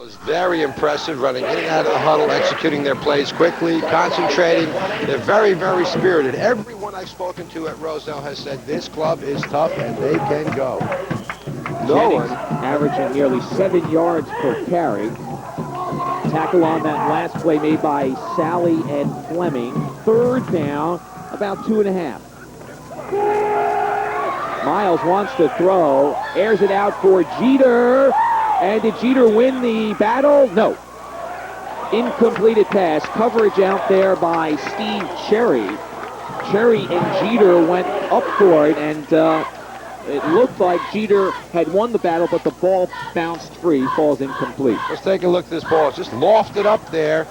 is very impressive, running in and out of the huddle, executing their plays quickly, concentrating. They're very, very spirited. Everyone I've spoken to at Roselle has said this club is tough and they can go. No Jennings one averaging nearly 7 yards per carry. Tackle on that last play made by Sally and Fleming. Third down, about 2.5. Miles wants to throw, airs it out for Jeter. And did Jeter win the battle? No. Incompleted pass. Coverage out there by Steve Cherry. Cherry and Jeter went up for it, and it looked like Jeter had won the battle, but the ball bounced free, falls incomplete. Let's take a look at this ball. It's just lofted up there.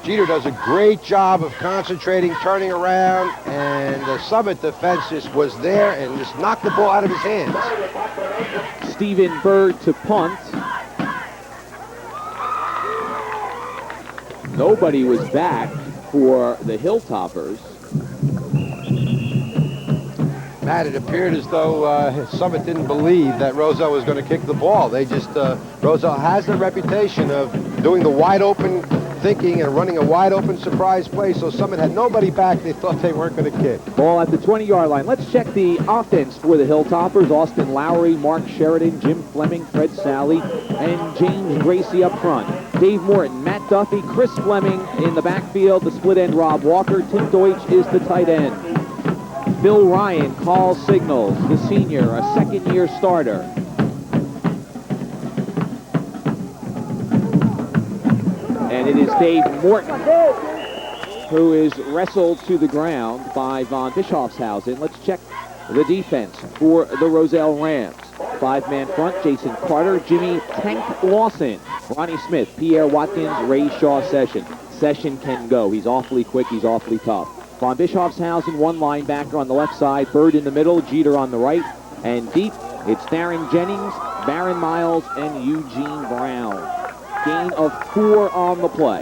Jeter does a great job of concentrating, turning around, and the Summit defense just was there and just knocked the ball out of his hands. Stephen Bird to punt. Nobody was back for the Hilltoppers. Matt, it appeared as though Summit didn't believe that Roselle was going to kick the ball. They just, Roselle has the reputation of doing the wide open thinking and running a wide open surprise play, so Summit had nobody back. They thought they weren't going to kick. Ball at the 20-yard line. Let's check the offense for the Hilltoppers. Austin Lowry, Mark Sheridan, Jim Fleming, Fred Sally, and James Gracie up front. Dave Morton, Matt Duffy, Chris Fleming in the backfield. The split end, Rob Walker. Tim Deutsch is the tight end. Bill Ryan calls signals, the senior, a second-year starter. And it is Dave Morton who is wrestled to the ground by Von Bischofshausen. Let's check the defense for the Roselle Rams. Five-man front, Jason Carter, Jimmy Tank Lawson, Ronnie Smith, Pierre Watkins, Ray Shaw Session. Session can go. He's awfully quick. He's awfully tough. Von Bischofshausen, one linebacker on the left side, Bird in the middle, Jeter on the right, and deep, it's Darren Jennings, Baron Miles, and Eugene Brown. Gain of 4 on the play.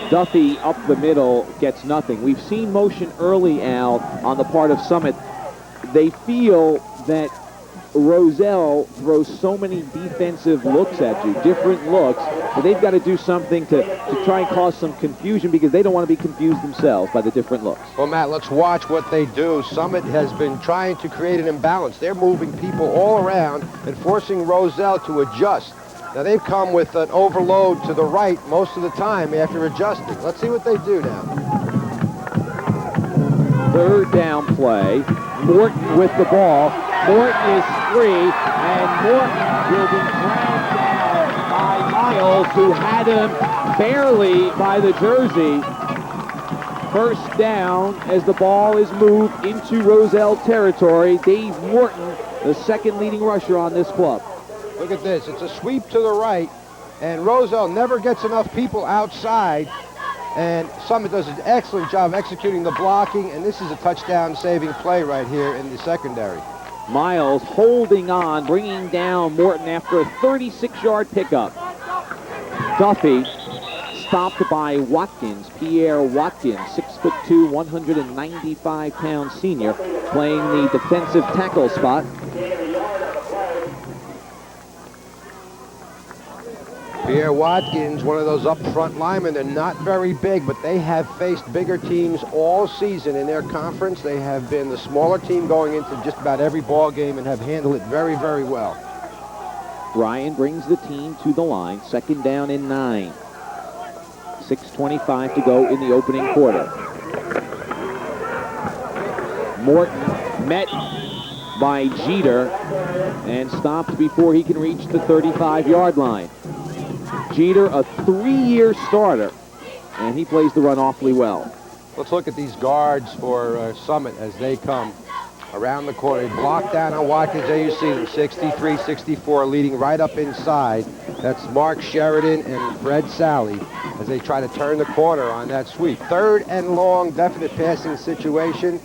Duffy up the middle gets nothing. We've seen motion early, Al, on the part of Summit. They feel that Roselle throws so many defensive looks at you, different looks, but they've got to do something to try and cause some confusion because they don't want to be confused themselves by the different looks. Well, Matt, let's watch what they do. Summit has been trying to create an imbalance. They're moving people all around and forcing Roselle to adjust. Now, they've come with an overload to the right most of the time after adjusting. Let's see what they do now. Third down play. Morton with the ball. Morton is free, and Morton will be ground down by Miles, who had him barely by the jersey. First down as the ball is moved into Roselle territory. Dave Morton, the second leading rusher on this club. Look at this. It's a sweep to the right, and Roselle never gets enough people outside, and Summit does an excellent job executing the blocking, and this is a touchdown-saving play right here in the secondary. Miles holding on, bringing down Morton after a 36-yard pickup. Duffy stopped by Watkins, Pierre Watkins, 6'2", 195-pound senior, playing the defensive tackle spot. Pierre Watkins, one of those up front linemen. They're not very big, but they have faced bigger teams all season in their conference. They have been the smaller team going into just about every ball game and have handled it very, very well. Ryan brings the team to the line. Second down and 9. 6:25 to go in the opening quarter. Morton met by Jeter and stopped before he can reach the 35-yard line. Jeter, a 3-year starter, and he plays the run awfully well. Let's look at these guards for Summit as they come around the corner. Blocked down on Watkins. There you see them, 63, 64, leading right up inside. That's Mark Sheridan and Fred Sally as they try to turn the corner on that sweep. Third and long, definite passing situation.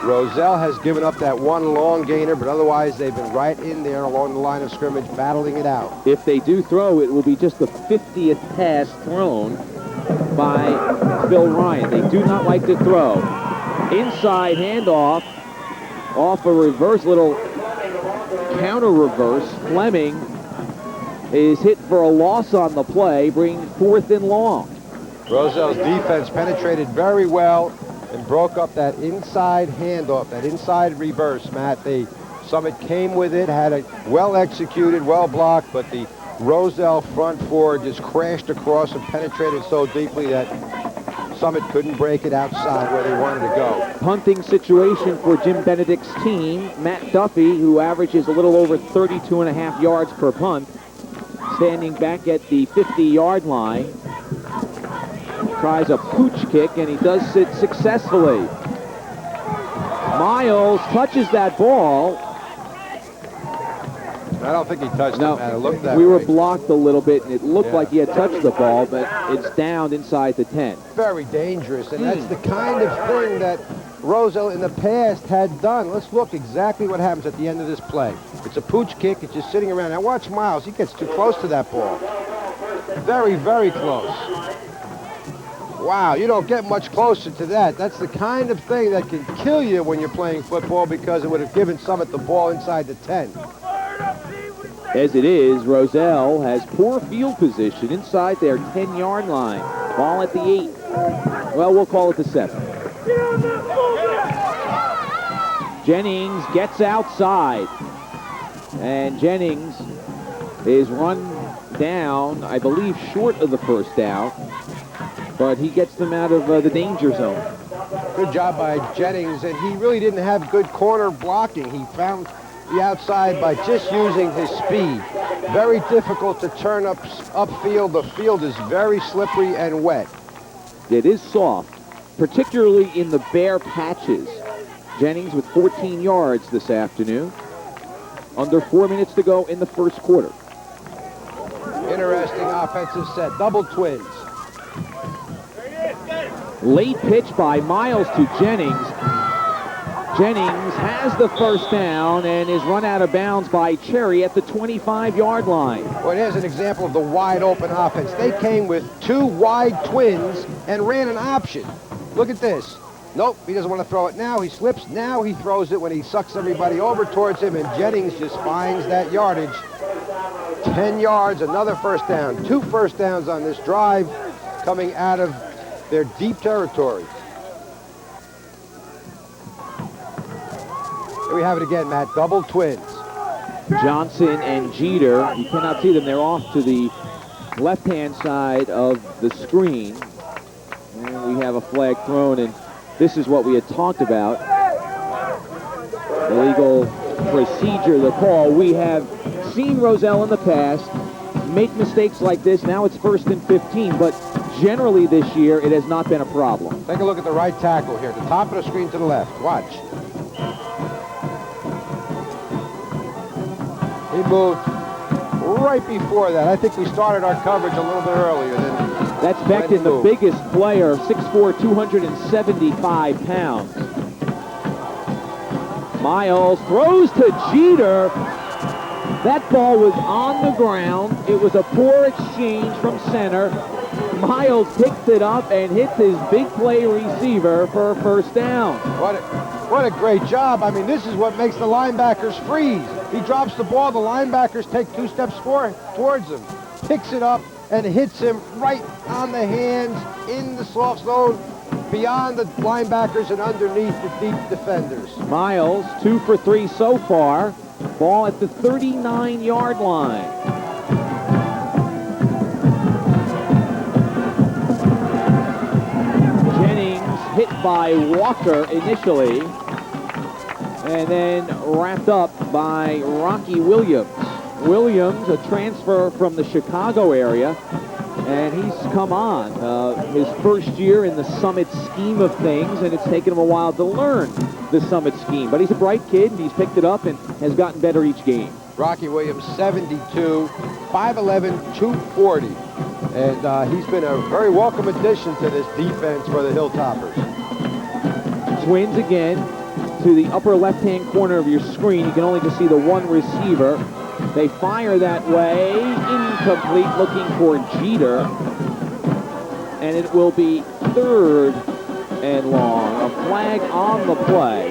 Roselle has given up that one long gainer, but otherwise they've been right in there along the line of scrimmage, battling it out. If they do throw, it will be just the 50th pass thrown by Phil Ryan. They do not like to throw. Inside handoff, off a reverse, little counter reverse. Fleming is hit for a loss on the play, bringing 4th and long. Roselle's defense penetrated very well and broke up that inside handoff, that inside reverse, Matt. Summit came with it, had it well executed, well blocked, but the Roselle front four just crashed across and penetrated so deeply that Summit couldn't break it outside where they wanted to go. Punting situation for Jim Benedict's team. Matt Duffy, who averages a little over 32.5 yards per punt, standing back at the 50-yard line. Tries a pooch kick, and he does it successfully. Miles touches that ball. I don't think he touched it, Matt. It looked that we were way. blocked a little bit, and it looked like he had touched the ball, but it's down inside the 10. Very dangerous, and that's the kind of thing that Roselle in the past had done. Let's look exactly what happens at the end of this play. It's a pooch kick. It's just sitting around. Now watch Miles. He gets too close to that ball. Very, very close. Wow, you don't get much closer to that. That's the kind of thing that can kill you when you're playing football, because it would have given Summit the ball inside the 10. As it is, Roselle has poor field position inside their 10-yard line. Ball at the 8. Well, we'll call it the 7. Jennings gets outside. And Jennings is run down, I believe, short of the first down. But he gets them out of the danger zone. Good job by Jennings, and he really didn't have good corner blocking. He found the outside by just using his speed. Very difficult to turn upfield. The field is very slippery and wet. It is soft, particularly in the bare patches. Jennings with 14 yards this afternoon. Under 4 minutes to go in the first quarter. Interesting offensive set. Double twins. Late pitch by Miles to Jennings. Jennings has the first down and is run out of bounds by Cherry at the 25-yard line. Well, here's an example of the wide open offense. They came with 2 wide twins and ran an option. Look at this. Nope, he doesn't want to throw it now. He slips. Now he throws it when he sucks everybody over towards him, and Jennings just finds that yardage. 10 yards, another first down. 2 first downs on this drive coming out of their deep territory. Here we have it again, Matt. Double twins. Johnson and Jeter, you cannot see them. They're off to the left-hand side of the screen. And we have a flag thrown, and this is what we had talked about. The legal procedure, the call. We have seen Roselle in the past make mistakes like this. Now it's 1st and 15, but generally this year it has not been a problem. Take a look at the right tackle here, the top of the screen to the left. Watch. He moved right before that. I think we started our coverage a little bit earlier than. That's Becton, the biggest player, 6'4", 275 pounds. Miles throws to Jeter. That ball was on the ground. It was a poor exchange from center. Miles picks it up and hits his big play receiver for a first down. What a great job. I mean, this is what makes the linebackers freeze. He drops the ball, the linebackers take 2 steps towards him, picks it up, and hits him right on the hands in the soft zone, beyond the linebackers and underneath the deep defenders. Miles, 2 for 3 so far. Ball at the 39-yard line. Jennings hit by Walker initially, and then wrapped up by Rocky Williams. Williams, a transfer from the Chicago area, and he's come on his first year in the Summit scheme of things, and it's taken him a while to learn the Summit scheme. But he's a bright kid, and he's picked it up and has gotten better each game. Rocky Williams, 72, 5'11", 240. And he's been a very welcome addition to this defense for the Hilltoppers. Twins again to the upper left-hand corner of your screen. You can only just see the one receiver. They fire that way. Incomplete, looking for Jeter. and it will be 3rd and long. A flag on the play.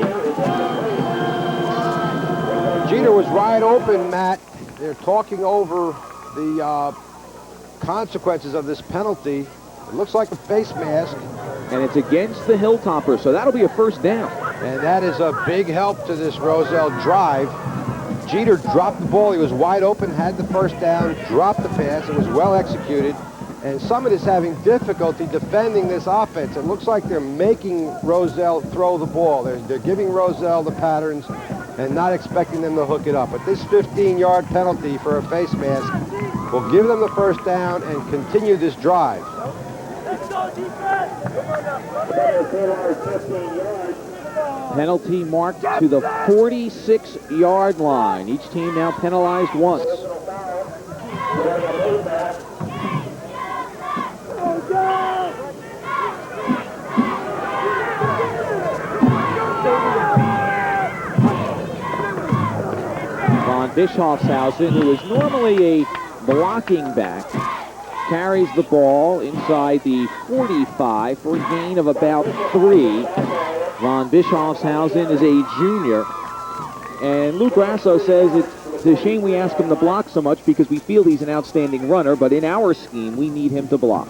Jeter was wide open, Matt. They're talking over the consequences of this penalty. It looks like a face mask. And it's against the Hilltopper, so that'll be a 1st down. And that is a big help to this Roselle drive. Jeter dropped the ball. He was wide open, had the 1st down, dropped the pass. It was well executed. And Summit is having difficulty defending this offense. It looks like they're making Roselle throw the ball. They're giving Roselle the patterns and not expecting them to hook it up. But this 15-yard penalty for a face mask will give them the 1st down and continue this drive. Penalty marked to the 46-yard line. Each team now penalized once. Von Bischofshausen, who is normally a blocking back, carries the ball inside the 45 for a gain of about 3. Von Bischofshausen is a junior. And Lou Grasso says it's a shame we ask him to block so much because we feel he's an outstanding runner, but in our scheme, we need him to block.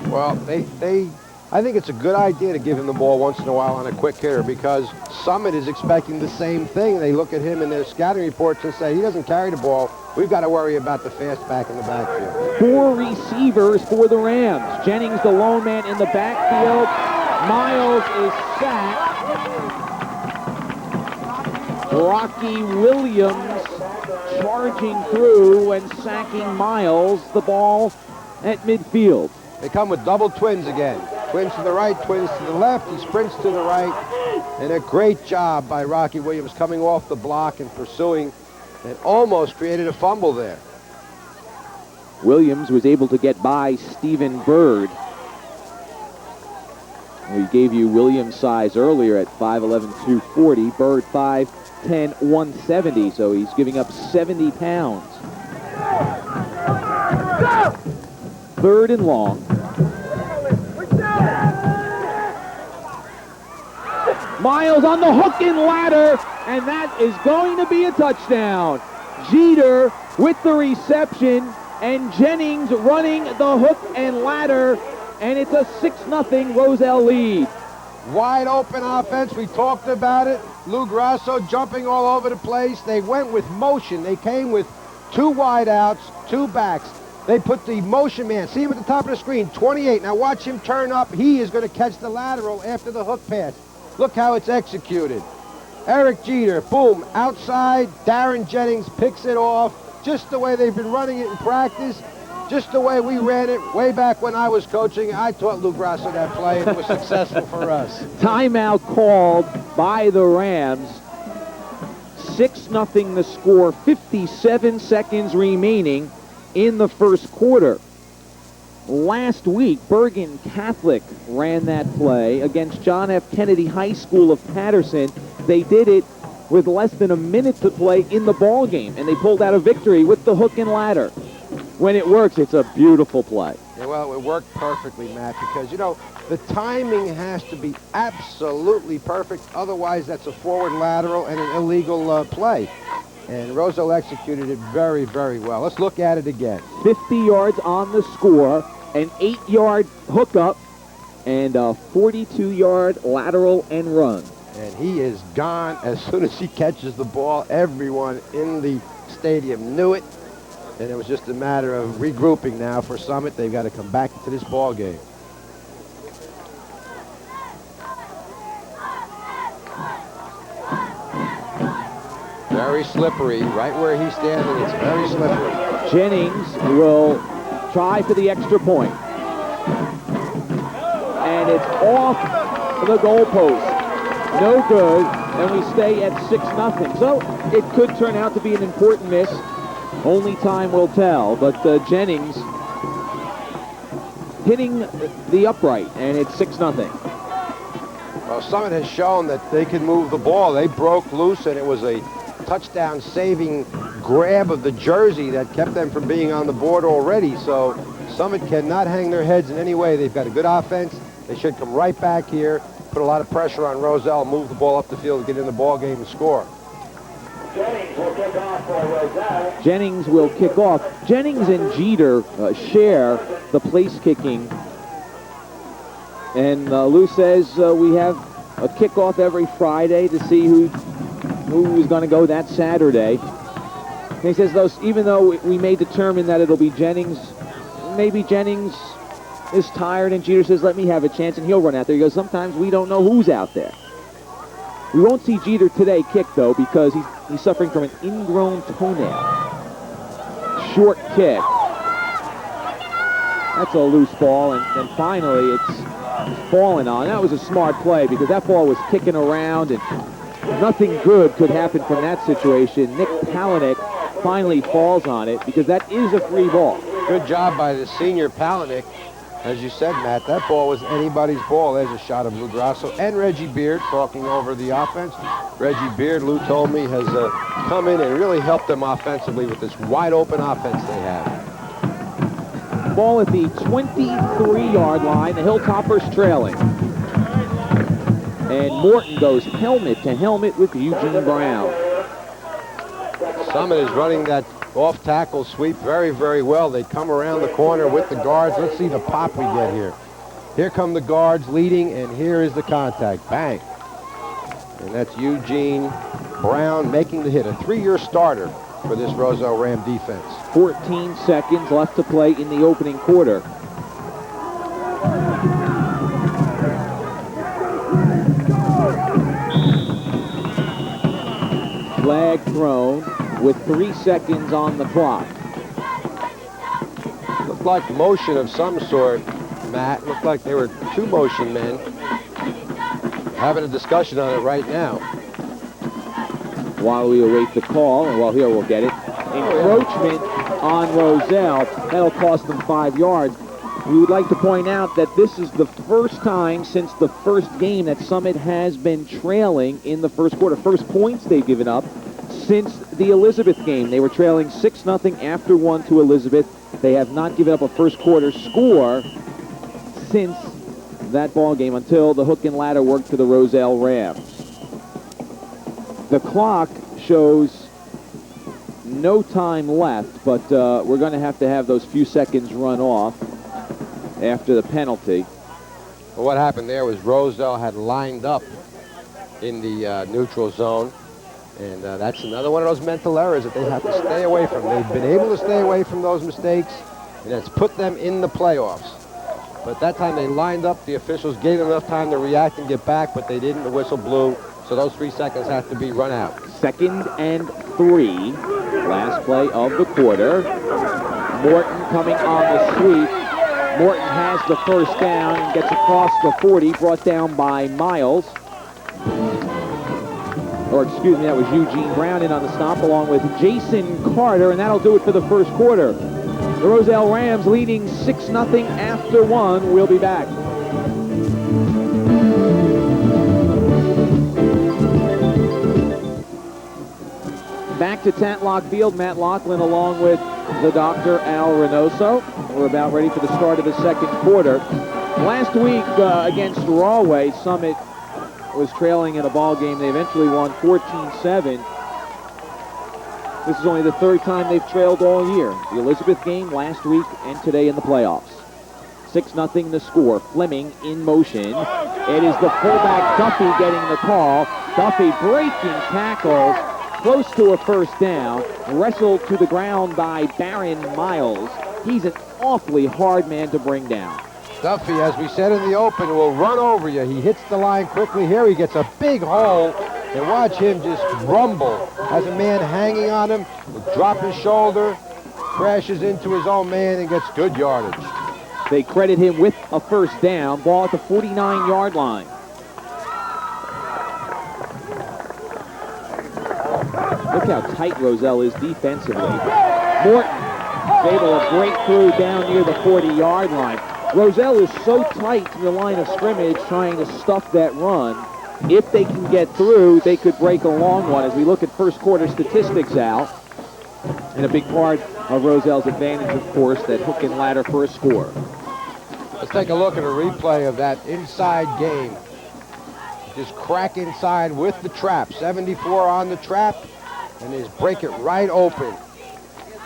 Well, I think it's a good idea to give him the ball once in a while on a quick hitter because Summit is expecting the same thing. They look at him in their scouting reports and say, he doesn't carry the ball. We've got to worry about the fast back in the backfield. 4 receivers for the Rams. Jennings, the lone man in the backfield. Miles is sacked. Rocky Williams charging through and sacking Miles. The ball at midfield. They come with double twins again. Twins to the right, twins to the left. He sprints to the right. And a great job by Rocky Williams coming off the block and pursuing and almost created a fumble there. Williams was able to get by Stephen Bird. We gave you Williams' size earlier at 5'11", 240. Bird 5'10", 170, so he's giving up 70 pounds. 3rd and long. Miles on the hook and ladder, and that is going to be a touchdown. Jeter with the reception, and Jennings running the hook and ladder, and it's a 6-0 Roselle lead. Wide open offense. We talked about it. Lou Grasso jumping all over the place. They went with motion. They came with 2 wide outs, 2 backs. They put the motion man. See him at the top of the screen, 28. Now watch him turn up. He is going to catch the lateral after the hook pass. Look how it's executed. Eric Jeter, boom, outside. Darren Jennings picks it off. Just the way they've been running it in practice. Just the way we ran it way back when I was coaching. I taught Lou Grasso that play, and it was successful for us. Timeout called by the Rams. 6-0 the score, 57 seconds remaining in the 1st quarter. Last week, Bergen Catholic ran that play against John F. Kennedy High School of Patterson. They did it with less than a minute to play in the ball game, and they pulled out a victory with the hook and ladder. When it works, it's a beautiful play. Yeah, well, it worked perfectly, Matt, because, you know, the timing has to be absolutely perfect. Otherwise, that's a forward lateral and an illegal play. And Roselle executed it very, very well. Let's look at it again. 50 yards on the score, an 8-yard hookup, and a 42-yard lateral and run. And he is gone as soon as he catches the ball. Everyone in the stadium knew it. And it was just a matter of regrouping now for Summit. They've got to come back to this ball game. Very slippery. Right where he's standing, it's very slippery. Jennings will try for the extra point. And it's off the goalpost. No good, and we stay at 6-0. So it could turn out to be an important miss. Only time will tell, but Jennings hitting the upright, and it's 6-0. Well, Summit has shown that they can move the ball. They broke loose, and it was a touchdown-saving grab of the jersey that kept them from being on the board already. So Summit cannot hang their heads in any way. They've got a good offense. They should come right back here, put a lot of pressure on Roselle, move the ball up the field, get in the ball game and score. Jennings will kick off for Roselle. Jennings will kick off. Jennings and Jeter share the place kicking. And Lou says we have a kickoff every Friday to see who is going to go that Saturday. And he says, even though we may determine that it'll be Jennings, maybe Jennings is tired, and Jeter says, let me have a chance, and he'll run out there. He goes, sometimes we don't know who's out there. We won't see Jeter today kick, though, because he's suffering from an ingrown toenail. Short kick. That's a loose ball, and then finally it's fallen on. That was a smart play, because that ball was kicking around, and nothing good could happen from that situation. Nick Palaniuk finally falls on it, because that is a free ball. Good job by the senior Palaniuk. As you said, Matt, that ball was anybody's ball. There's a shot of Lou Grasso and Reggie Beard talking over the offense. Reggie Beard, Lou told me, has come in and really helped them offensively with this wide-open offense they have. Ball at the 23-yard line. The Hilltoppers trailing. And Morton goes helmet to helmet with Eugene Brown. Summit is running that off-tackle sweep very, very well. They come around the corner with the guards. Let's see the pop we get here. Here come the guards leading, and here is the contact. Bang. And that's Eugene Brown making the hit. A 3-year starter for this Roselle Ram defense. 14 seconds left to play in the opening quarter. Flag thrown with 3 seconds on the clock. Looked like motion of some sort, Matt. Looked like they were two motion men having a discussion on it right now. While we await the call, and well, here we'll get it. Encroachment on Roselle. That'll cost them 5 yards. We would like to point out that this is the first time since the first game that Summit has been trailing in the first quarter. First points they've given up since the Elizabeth game. They were trailing 6-0 after 1 to Elizabeth. They have not given up a first quarter score since that ball game until the hook and ladder work for the Roselle Rams. The clock shows no time left, but we're going to have those few seconds run off after the penalty. Well, what happened there was Roselle had lined up in the neutral zone. And that's another one of those mental errors that they have to stay away from. They've been able to stay away from those mistakes, and that's put them in the playoffs. But that time they lined up. The officials gave them enough time to react and get back, but they didn't. The whistle blew, so those 3 seconds have to be run out. 2nd and 3. Last play of the quarter. Morton coming on the sweep. Morton has the first down and gets across the 40, brought down by Miles. Or excuse me, that was Eugene Brown in on the stop along with Jason Carter, and that'll do it for the first quarter. The Roselle Rams leading 6-0 after 1. We'll be back. Back to Tatlock Field. Matt Laughlin along with the Dr. Al Reynoso. We're about ready for the start of the second quarter. Last week against Rahway, Summit was trailing in a ball game. They eventually won 14-7. This is only the third time they've trailed all year. The Elizabeth game last week and today in the playoffs. 6-0 the score. Fleming in motion. It is the fullback Duffy getting the call. Duffy breaking tackles, close to a first down. Wrestled to the ground by Baron Miles. He's an awfully hard man to bring down. Duffy, as we said in the open, will run over you. He hits the line quickly. Here he gets a big hole, and watch him just rumble. Has a man hanging on him, will drop his shoulder, crashes into his own man, and gets good yardage. They credit him with a first down. Ball at the 49-yard line. Look how tight Roselle is defensively. Morton is able to break through down near the 40-yard line. Roselle is so tight to the line of scrimmage trying to stuff that run. If they can get through, they could break a long one. As we look at first quarter statistics, Al, And a big part of Roselle's advantage, of course, that hook and ladder for a score. Let's take a look at a replay of that inside game. Just crack inside with the trap. 74 on the trap, and just break it right open.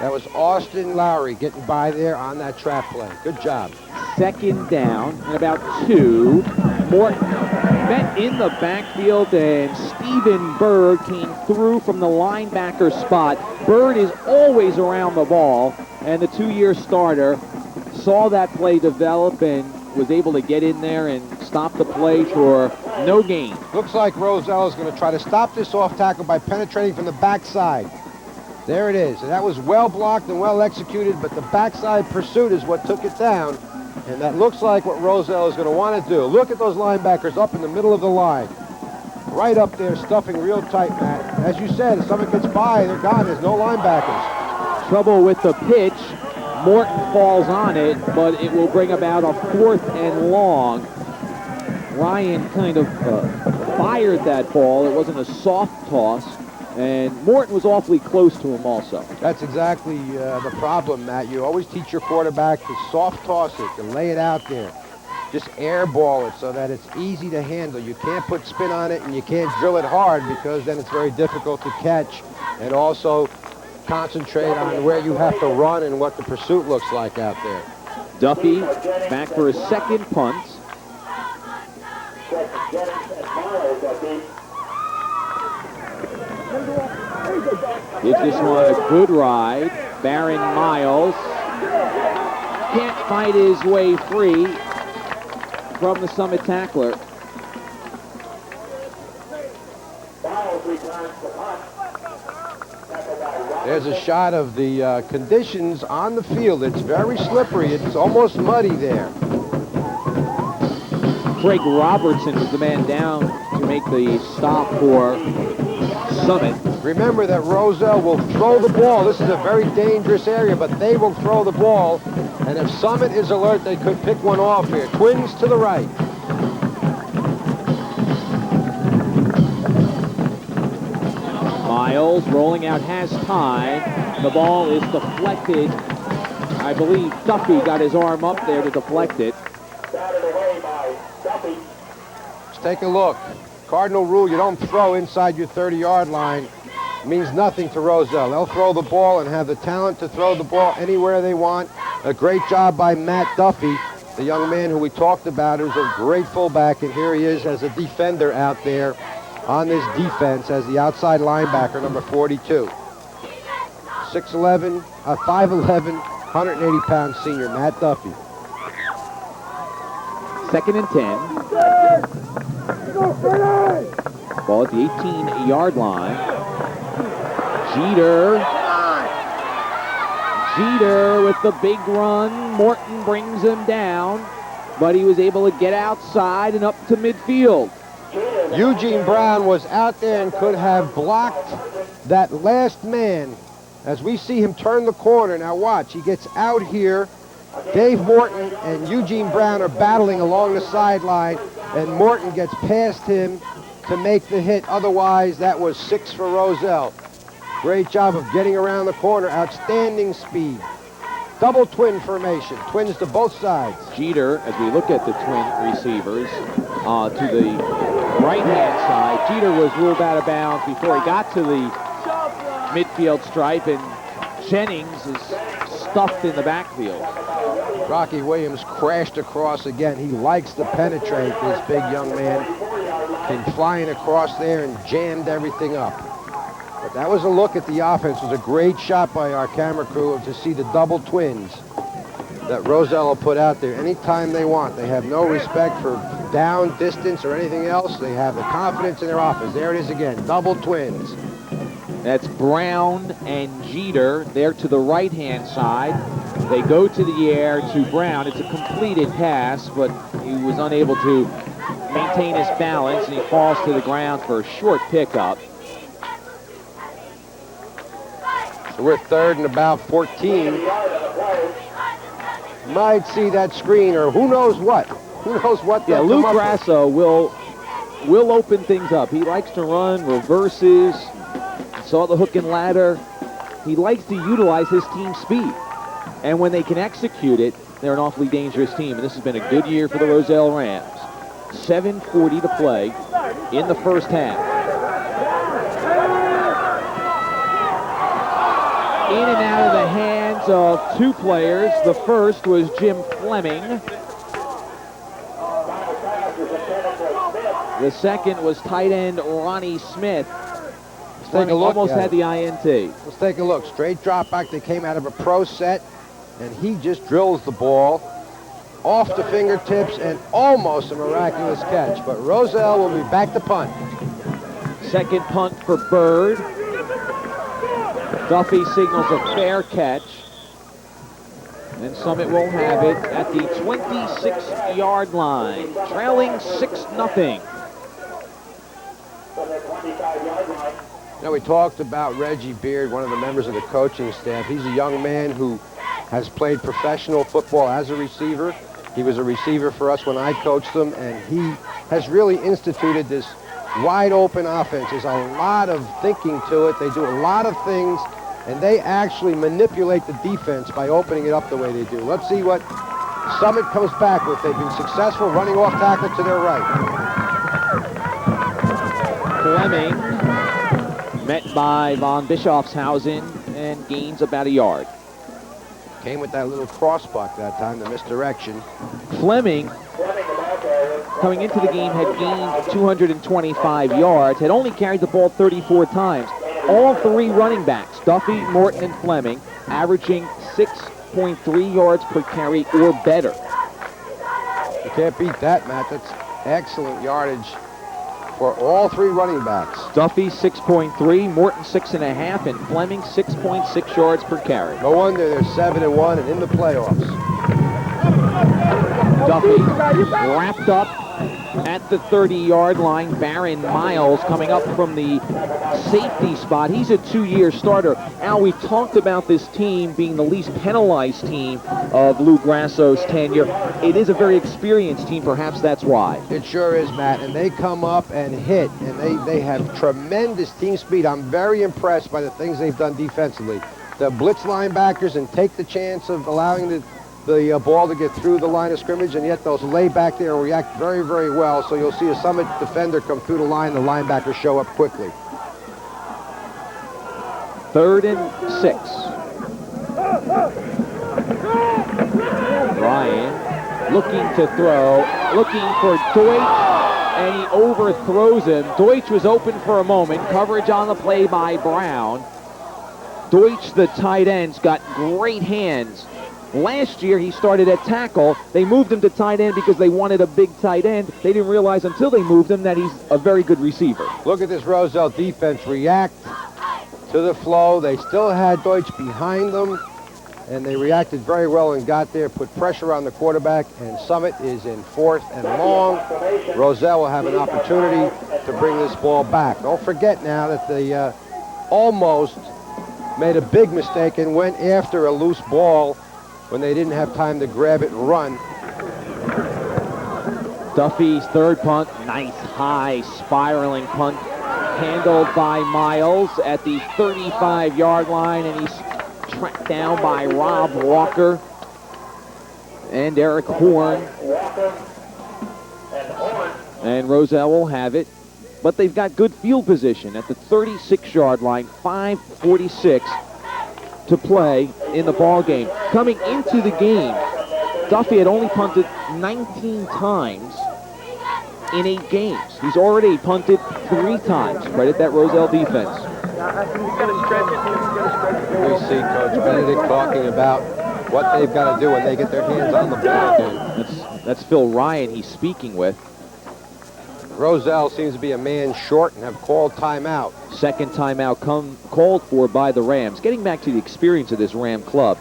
That was Austin Lowry getting by there on that trap play. Good job. Second down and about 2. Morton met in the backfield, and Stephen Bird came through from the linebacker spot. Bird is always around the ball, and the 2-year starter saw that play develop and was able to get in there and stop the play for no gain. Looks like Roselle is going to try to stop this off tackle by penetrating from the backside. There it is. And that was well blocked and well executed, but the backside pursuit is what took it down. And that looks like what Roselle is going to want to do. Look at those linebackers up in the middle of the line. Right up there, stuffing real tight, Matt. As you said, if someone gets by, they're gone. There's no linebackers. Trouble with the pitch. Morton falls on it, but it will bring about a 4th and long. Ryan kind of fired that ball. It wasn't a soft toss, and Morton was awfully close to him also. That's exactly the problem, Matt. You always teach your quarterback to soft toss it, to lay it out there. Just airball it so that it's easy to handle. You can't put spin on it, and you can't drill it hard because then it's very difficult to catch, and also concentrate on where you have to run and what the pursuit looks like out there. Duffy back for his second punt. Gives this one a good ride. Baron Miles can't fight his way free from the Summit tackler. There's a shot of the conditions on the field. It's very slippery. It's almost muddy there. Craig Robertson was the man down to make the stop for Summit. Remember that Roselle will throw the ball. This is a very dangerous area, but they will throw the ball. And if Summit is alert, they could pick one off here. Twins to the right. Miles rolling out, has time. The ball is deflected. I believe Duffy got his arm up there to deflect it. Let's take a look. Cardinal rule, you don't throw inside your 30-yard line. It means nothing to Roselle. They'll throw the ball and have the talent to throw the ball anywhere they want. A great job by Matt Duffy, the young man who we talked about, who's a great fullback, and here he is as a defender out there on this defense as the outside linebacker, number 42. 6'11", 5'11", 180-pound senior, Matt Duffy. 2nd and 10. Ball at the 18-yard line. Jeter with the big run. Morton brings him down, but he was able to get outside and up to midfield. Eugene Brown was out there and could have blocked that last man. As we see him turn the corner, now watch, he gets out here. Dave Morton and Eugene Brown are battling along the sideline, and Morton gets past him to make the hit. Otherwise, that was 6 for Roselle. Great job of getting around the corner. Outstanding speed. Double twin formation. Twins to both sides. Jeter, as we look at the twin receivers, to the right-hand side. Jeter was ruled out of bounds before he got to the midfield stripe, and Jennings is stuffed in the backfield. Rocky Williams crashed across again. He likes to penetrate, this big young man. Came flying across there and jammed everything up. But that was a look at the offense. It was a great shot by our camera crew to see the double twins that Roselle will put out there anytime they want. They have no respect for down, distance, or anything else. They have the confidence in their offense. There it is again, double twins. That's Brown and Jeter. They're to the right-hand side. They go to the air to Brown. It's a completed pass, but he was unable to maintain his balance, and he falls to the ground for a short pickup. So we're 3rd and about 14. Might see that screen, or who knows what. Who knows what? Yeah, Lou Grasso will open things up. He likes to run reverses. Saw the hook and ladder he likes to utilize his team speed. And when they can execute it, they're an awfully dangerous team. And this has been a good year for the Roselle Rams. 7:40 to play in the first half. In and out of the hands of two players. The first was Jim Fleming. The second was tight end Ronnie Smith. Take a look. Almost had the INT. Let's take a look. Straight drop back. They came out of a pro set, and he just drills the ball off the fingertips and almost a miraculous catch. But Roselle will be back to punt. Second punt for Bird. Duffy signals a fair catch. And Summit will have it at the 26-yard line, trailing 6-0. Now, we talked about Reggie Beard, one of the members of the coaching staff. He's a young man who has played professional football as a receiver. He was a receiver for us when I coached him, and he has really instituted this wide-open offense. There's a lot of thinking to it. They do a lot of things, and they actually manipulate the defense by opening it up the way they do. Let's see what Summit comes back with. They've been successful running off tackle to their right. Fleming met by von Bischofshausen and gains about a yard. Came with that little crossbuck that time, the misdirection. Fleming, coming into the game, had gained 225 yards, had only carried the ball 34 times. All three running backs, Duffy, Morton, and Fleming, averaging 6.3 yards per carry or better. You can't beat that, Matt. That's excellent yardage for all three running backs. Duffy 6.3, Morton 6.5, and Fleming 6.6 yards per carry. No wonder they're 7-1 and in the playoffs. Duffy wrapped up at the 30-yard line. Baron Miles coming up from the safety spot. He's a 2-year starter. Al, we talked about this team being the least penalized team of Lou Grasso's tenure. It is a very experienced team. Perhaps that's why. It sure is, Matt. And they come up and hit, and they have tremendous team speed. I'm very impressed by the things they've done defensively. The blitz linebackers and take the chance of allowing the ball to get through the line of scrimmage, and yet those lay back there and react very, very well. So you'll see a Summit defender come through the line, the linebackers show up quickly. 3rd and 6. Ryan looking to throw, looking for Deutsch, and he overthrows him. Deutsch was open for a moment. Coverage on the play by Brown. Deutsch, the tight end's got great hands. Last year, he started at tackle. They moved him to tight end because they wanted a big tight end. They didn't realize until they moved him that he's a very good receiver. Look at this Roselle defense react to the flow. They still had Deutsch behind them, and they reacted very well and got there, put pressure on the quarterback, and Summit is in 4th and long. Roselle will have an opportunity to bring this ball back. Don't forget now that they almost made a big mistake and went after a loose ball when they didn't have time to grab it and run. Duffy's 3rd punt, nice high spiraling punt, handled by Miles at the 35-yard line, and he's tracked down by Rob Walker and Eric Horn. And Roselle will have it, but they've got good field position at the 36-yard line, 5:46 to play in the ball game. Coming into the game, Duffy had only punted 19 times in 8 games. He's already punted 3 times. Credit that Roselle defense. We see Coach Benedict talking about what they've got to do when they get their hands on the ball. That's Phil Ryan he's speaking with. Roselle seems to be a man short and have called timeout. Second timeout called for by the Rams. Getting back to the experience of this Ram club.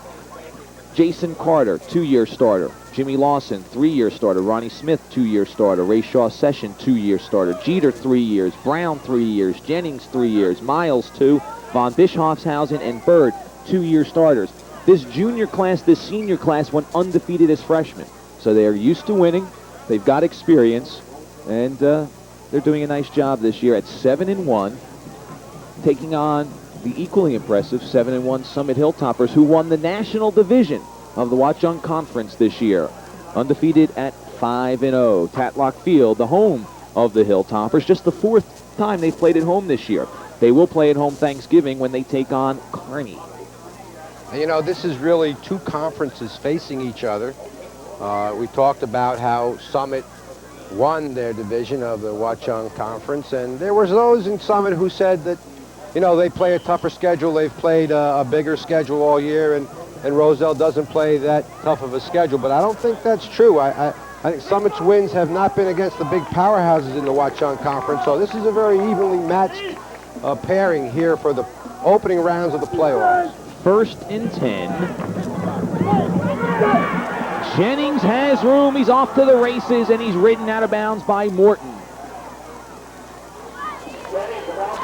Jason Carter, 2-year starter. Jimmy Lawson, 3-year starter. Ronnie Smith, 2-year starter. Ray Shaw Session, 2-year starter. Jeter, 3 years. Brown, 3 years. Jennings, 3 years. Miles, 2. Von Bischofshausen and Bird, 2-year starters. This junior class, this senior class went undefeated as freshmen. So they are used to winning. They've got experience. And they're doing a nice job this year at 7-1, taking on the equally impressive 7-1 Summit Hilltoppers, who won the national division of the Watchung Conference this year. Undefeated at 5-0. Tatlock Field, the home of the Hilltoppers. Just the 4th time they've played at home this year. They will play at home Thanksgiving when they take on Kearney. And you know, this is really two conferences facing each other. We talked about how Summit won their division of the Watchung Conference, and there was those in Summit who said that, you know, they play a tougher schedule. They've played a bigger schedule all year, and Roselle doesn't play that tough of a schedule. But I don't think that's true. I think Summit's wins have not been against the big powerhouses in the Watchung Conference, so this is a very evenly matched pairing here for the opening rounds of the playoffs. 1st and 10. Jennings has room. He's off to the races, and he's ridden out of bounds by Morton.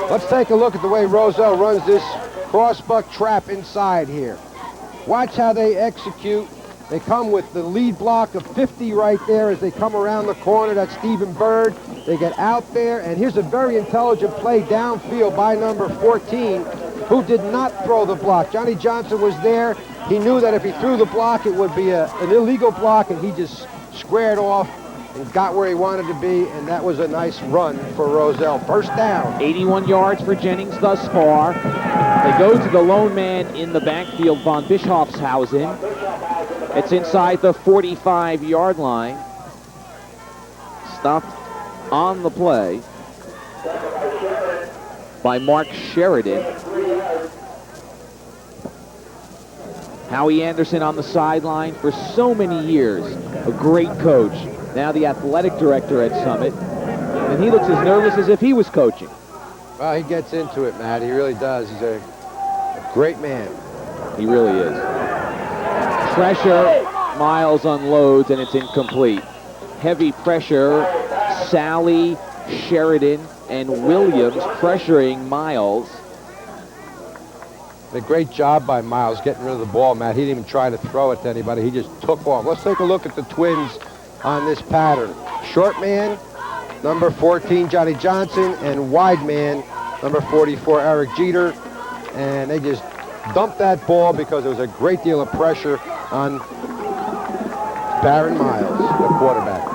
Let's take a look at the way Roselle runs this crossbuck trap inside here. Watch how they execute. They come with the lead block of 50 right there as they come around the corner. That's Stephen Bird. They get out there, and here's a very intelligent play downfield by number 14, who did not throw the block. Johnny Johnson was there. He knew that if he threw the block, it would be an illegal block, and he just squared off and got where he wanted to be, and that was a nice run for Roselle. 1st down. 81 yards for Jennings thus far. They go to the lone man in the backfield, von Bischofshausen. It's inside the 45-yard line. Stopped on the play by Mark Sheridan. Howie Anderson on the sideline for so many years. A great coach. Now the athletic director at Summit. And he looks as nervous as if he was coaching. Well, he gets into it, Matt. He really does. He's a great man. He really is. Pressure. Miles unloads, and it's incomplete. Heavy pressure. Sally, Sheridan, and Williams pressuring Miles. A great job by Miles getting rid of the ball, Matt. He didn't even try to throw it to anybody. He just took off. Let's take a look at the Twins on this pattern. Short man, number 14, Johnny Johnson, and wide man, number 44, Eric Jeter. And they just dumped that ball because there was a great deal of pressure on Baron Miles, the quarterback.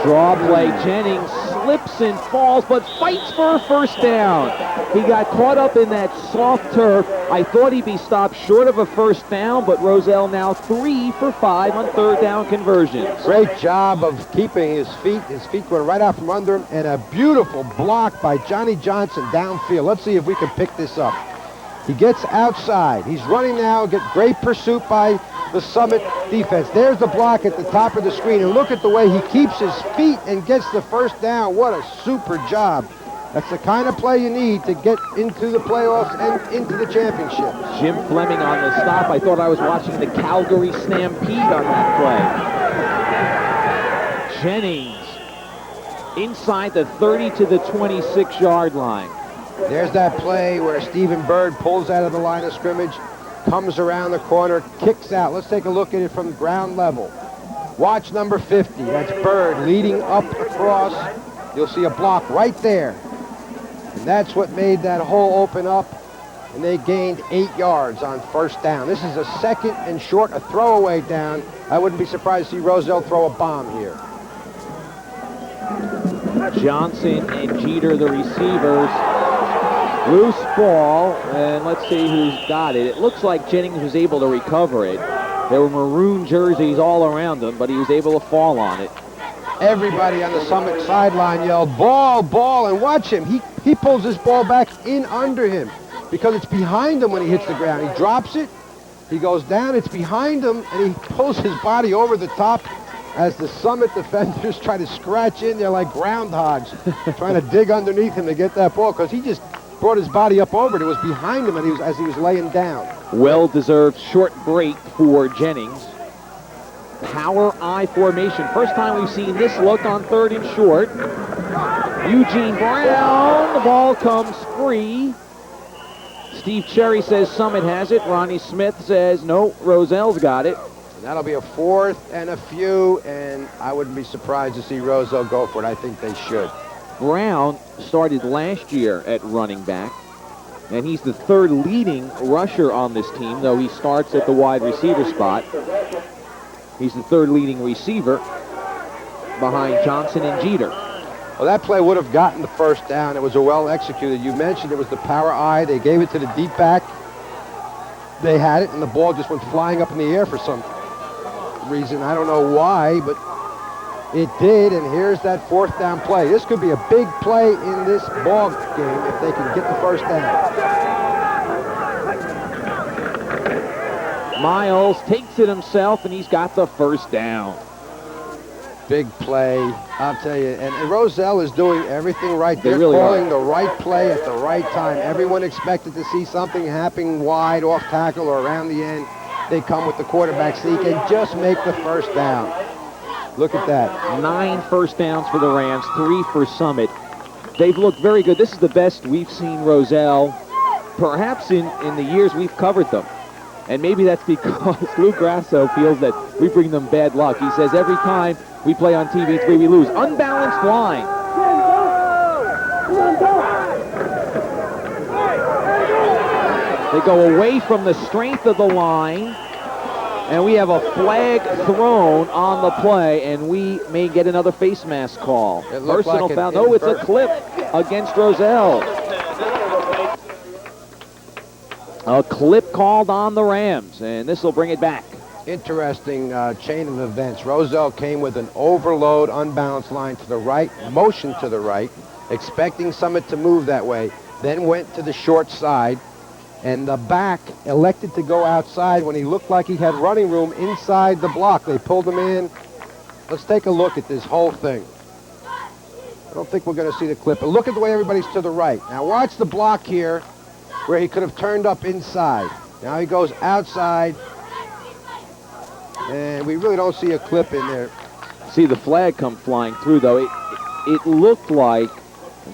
Draw play. Jennings slips and falls, but fights for a 1st down. He got caught up in that soft turf. I thought he'd be stopped short of a 1st down, but Roselle now 3 for 5 on 3rd down conversions. Great job of keeping his feet. His feet going right out from under him, and a beautiful block by Johnny Johnson downfield. Let's see if we can pick this up. He gets outside. He's running now. Get great pursuit by the Summit defense. There's the block at the top of the screen, and look at the way he keeps his feet and gets the 1st down. What a super job. That's the kind of play you need to get into the playoffs and into the championship. Jim Fleming on the stop. I thought I was watching the Calgary Stampede on that play. Jennings inside the 30 to the 26-yard line. There's that play where Stephen Bird pulls out of the line of scrimmage, comes around the corner, kicks out. Let's take a look at it from ground level. Watch number 50. That's Bird leading up across. You'll see a block right there. And that's what made that hole open up. And they gained 8 yards on 1st down. This is a 2nd and short, a throwaway down. I wouldn't be surprised to see Roselle throw a bomb here. Johnson and Jeter, the receivers. Loose ball, and let's see who's got it. It looks like Jennings was able to recover it. There were maroon jerseys all around him, but he was able to fall on it. Everybody on the Summit sideline yelled, "Ball, ball," and watch him. He pulls this ball back in under him because it's behind him when he hits the ground. He drops it, he goes down, it's behind him, and he pulls his body over the top as the Summit defenders try to scratch in there like groundhogs, trying to dig underneath him to get that ball because he just brought his body up over it. It was behind him and as he was laying down. Well-deserved short break for Jennings. Power I formation. First time we've seen this look on 3rd and short. Eugene Brown, the ball comes free. Steve Cherry says Summit has it. Ronnie Smith says, no, Roselle's got it. That'll be a 4th and a few, and I wouldn't be surprised to see Roselle go for it. I think they should. Brown started last year at running back, and he's the 3rd leading rusher on this team, though he starts at the wide receiver spot. He's the 3rd leading receiver behind Johnson and Jeter. Well, that play would have gotten the first down. It was a well executed. You mentioned it was the power eye. They gave it to the deep back. They had it, and the ball just went flying up in the air for some reason. I don't know why, but it did, and here's that 4th down play. This could be a big play in this ball game if they can get the first down. Miles takes it himself, and he's got the first down. Big play, I'll tell you. And Roselle is doing everything right. They're really calling the right play at the right time. Everyone expected to see something happen wide, off tackle, or around the end. They come with the quarterback sneak and just make the first down. Look at that. 9 first downs for the Rams, 3 for Summit. They've looked very good. This is the best we've seen Roselle, perhaps in the years we've covered them. And maybe that's because Lou Grasso feels that we bring them bad luck. He says every time we play on TV3, we lose. Unbalanced line. They go away from the strength of the line, and we have a flag thrown on the play, and we may get another face mask call. Personal foul. No, it's a clip against Roselle. A clip called on the Rams, and this will bring it back. Interesting chain of events. Roselle came with an overload, unbalanced line to the right, motion to the right, expecting Summit to move that way, then went to the short side, and the back elected to go outside when he looked like he had running room inside the block. They pulled him in. Let's take a look at this whole thing. I don't think we're going to see the clip, but look at the way everybody's to the right. Now watch the block here where he could have turned up inside. Now he goes outside, and we really don't see a clip in there. See the flag come flying through, though. It looked like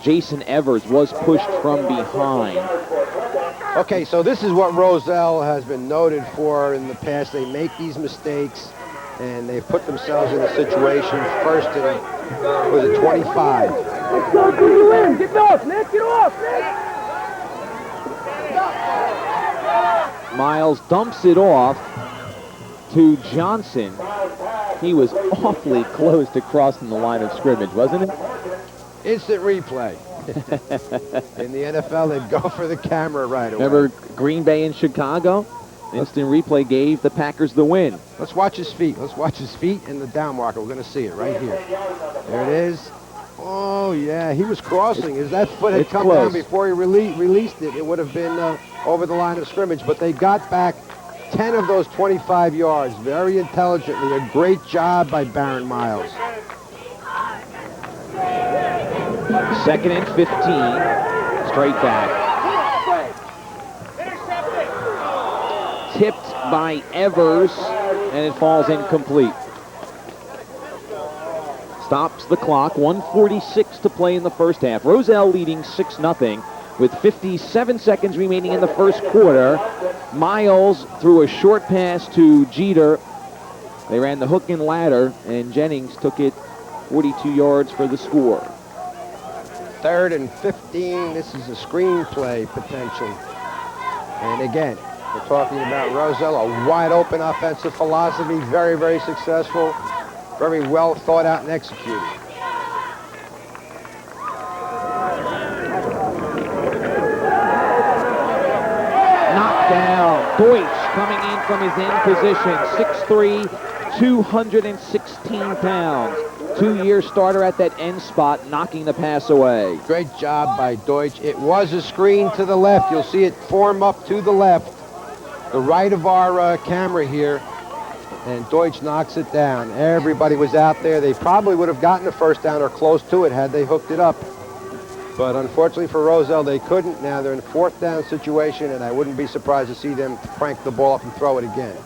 Jason Evers was pushed from behind. Okay, so this is what Roselle has been noted for in the past. They make these mistakes, and they've put themselves in a situation first and was it 25. Let's go, do you in? Get off, Nick, get off, Nick! Miles dumps it off to Johnson. He was awfully close to crossing the line of scrimmage, wasn't it? Instant replay. In the NFL, they'd go for the camera right away. Remember Green Bay and Chicago? Instant replay gave the Packers the win. Let's watch his feet. Let's watch his feet and the down marker. We're going to see it right here. There it is. Oh, yeah, he was crossing. As that foot had come down before he released it, it would have been over the line of scrimmage. But they got back 10 of those 25 yards very intelligently. A great job by Baron Miles. 2nd and 15. Straight back. Tipped by Evers, and it falls incomplete. Stops the clock. 1:46 to play in the first half. Roselle leading 6-0 with 57 seconds remaining in the first quarter. Miles threw a short pass to Jeter. They ran the hook and ladder, and Jennings took it 42 yards for the score. 3rd and 15. This is a screenplay potential. And again, we're talking about Roselle, a wide open offensive philosophy, very, very successful, very well thought out and executed. Knocked down. Deutsch coming in from his end position. 6'3", 216 pounds. 2-year starter at that end spot, knocking the pass away. Great job by Deutsch. It was a screen to the left. You'll see it form up to the left, the right of our camera here, and Deutsch knocks it down. Everybody was out there. They probably would have gotten a first down or close to it had they hooked it up. But unfortunately for Roselle, they couldn't. Now they're in a 4th down situation, and I wouldn't be surprised to see them crank the ball up and throw it again.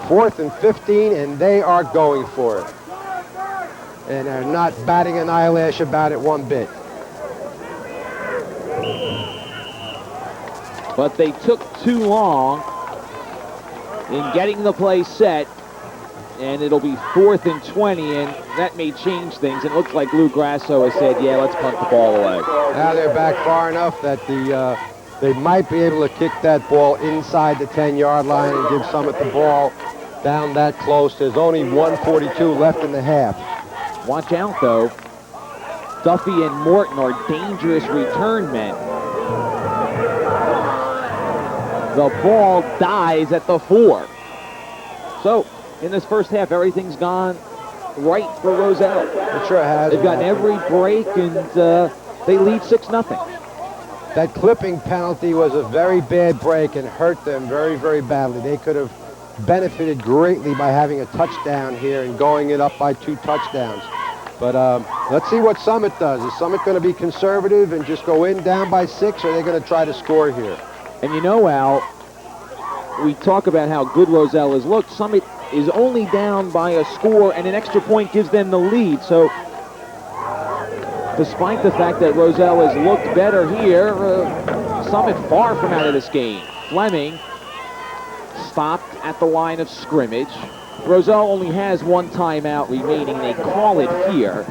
4th and 15, and they are going for it. And they're not batting an eyelash about it one bit. but they took too long in getting the play set, and it'll be 4th and 20, and that may change things. It looks like Lou Grasso has said, yeah, let's punt the ball away. Now they're back far enough that they might be able to kick that ball inside the 10-yard line and give Summit the ball down that close. There's only 1:42 left in the half. Watch out, though. Duffy and Morton are dangerous return men. The ball dies at the 4. So, in this first half, everything's gone right for Roselle. It sure has. They've gotten every break, and they lead 6-0. That clipping penalty was a very bad break and hurt them very, very badly. They could have benefited greatly by having a touchdown here and going it up by 2 touchdowns. But let's see what Summit does. Is Summit going to be conservative and just go in down by 6, or are they going to try to score here? And you know, Al, we talk about how good Roselle has looked. Summit is only down by a score, and an extra point gives them the lead. So, despite the fact that Roselle has looked better here, Summit far from out of this game. Fleming stopped at the line of scrimmage. Roselle only has 1 timeout remaining. They call it here.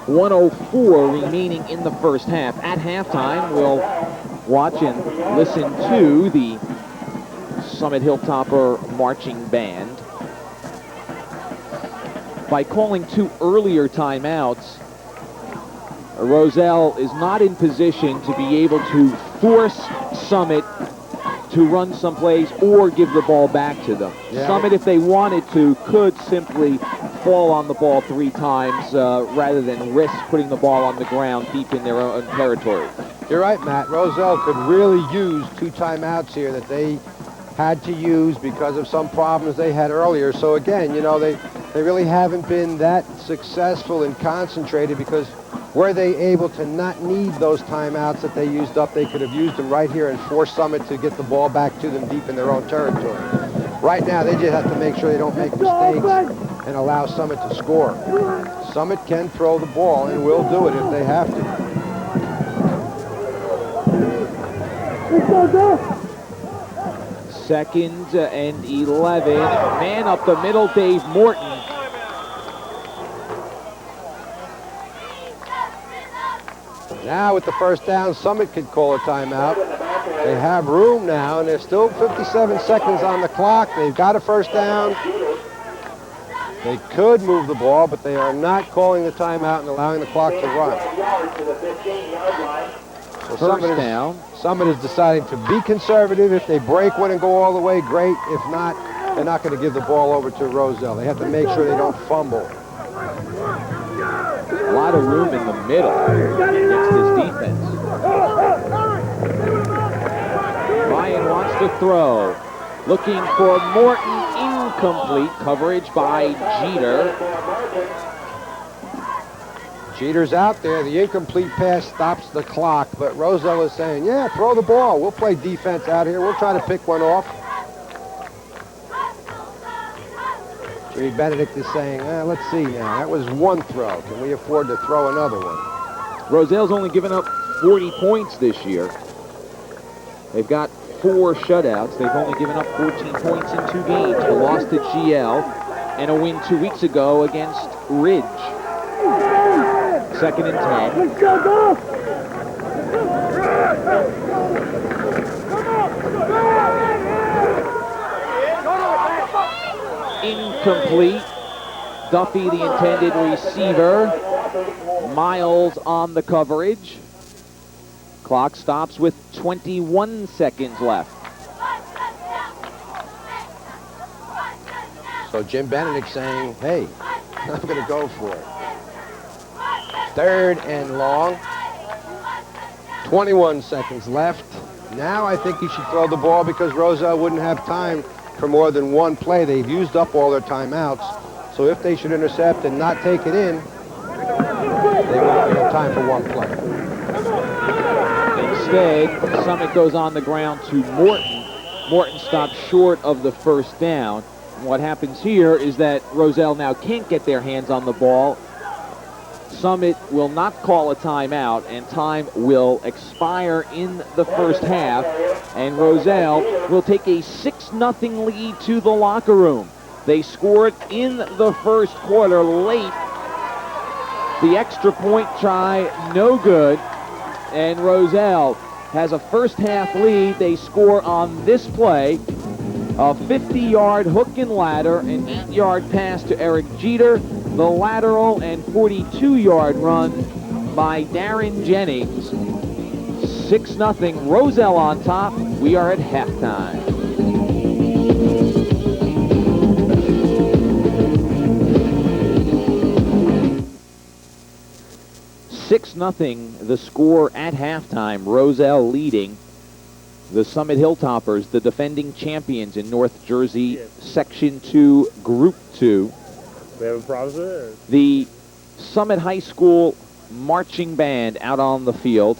1:04 remaining in the first half. At halftime, we'll watch and listen to the Summit Hilltopper marching band. By calling 2 earlier timeouts, Roselle is not in position to be able to force Summit to run some plays or give the ball back to them. Yeah. Summit, if they wanted to, could simply fall on the ball 3 times rather than risk putting the ball on the ground deep in their own territory. You're right, Matt. Roselle could really use 2 timeouts here that they had to use because of some problems they had earlier. So again, you know, they really haven't been that successful and concentrated, because were they able to not need those timeouts that they used up, they could have used them right here and forced Summit to get the ball back to them deep in their own territory. Right now, they just have to make sure they don't make mistakes and allow Summit to score. Summit can throw the ball and will do it if they have to. Second and 11. Man up the middle, Dave Morton. Now with the first down, Summit could call a timeout. They have room now, and there's still 57 seconds on the clock. They've got a first down. They could move the ball, but they are not calling the timeout and allowing the clock to run. So Summit is deciding to be conservative. If they break one and go all the way, great. If not, they're not going to give the ball over to Roselle. They have to make sure they don't fumble. A lot of room in the middle against this defense. Ryan wants to throw. Looking for Morton. Incomplete. Coverage by Jeter. Jeter's out there. The incomplete pass stops the clock, but Roselle is saying, yeah, throw the ball. We'll play defense out here. We'll try to pick one off. Jimmy Benedict is saying, let's see now. That was 1 throw. Can we afford to throw another one? Roselle's only given up 40 points this year. They've got 4 shutouts. They've only given up 14 points in 2 games. A loss to GL and a win 2 weeks ago against Ridge. 2nd and 10. Let's go, go! Incomplete. Duffy, the intended receiver. Miles on the coverage. Clock stops with 21 seconds left. So Jim Benedict saying, hey, I'm going to go for it. 3rd and long. 21 seconds left. Now I think he should throw the ball because Roselle wouldn't have time for more than 1 play. They've used up all their timeouts. So if they should intercept and not take it in, they won't have time for 1 play. Instead, Summit goes on the ground to Morton. Morton stops short of the first down. And what happens here is that Roselle now can't get their hands on the ball. Summit will not call a timeout, and time will expire in the first half, and Roselle will take a 6-0 lead to the locker room. They scored in the first quarter late. The extra point try, no good, and Roselle has a first half lead. They score on this play, a 50-yard hook and ladder, an 8-yard pass to Eric Jeter, the lateral and 42-yard run by Darren Jennings. 6-0, Roselle on top. We are at halftime. The score at halftime. Roselle leading the Summit Hilltoppers, the defending champions in North Jersey, Section 2, Group 2. We have a problem. The Summit High School marching band out on the field.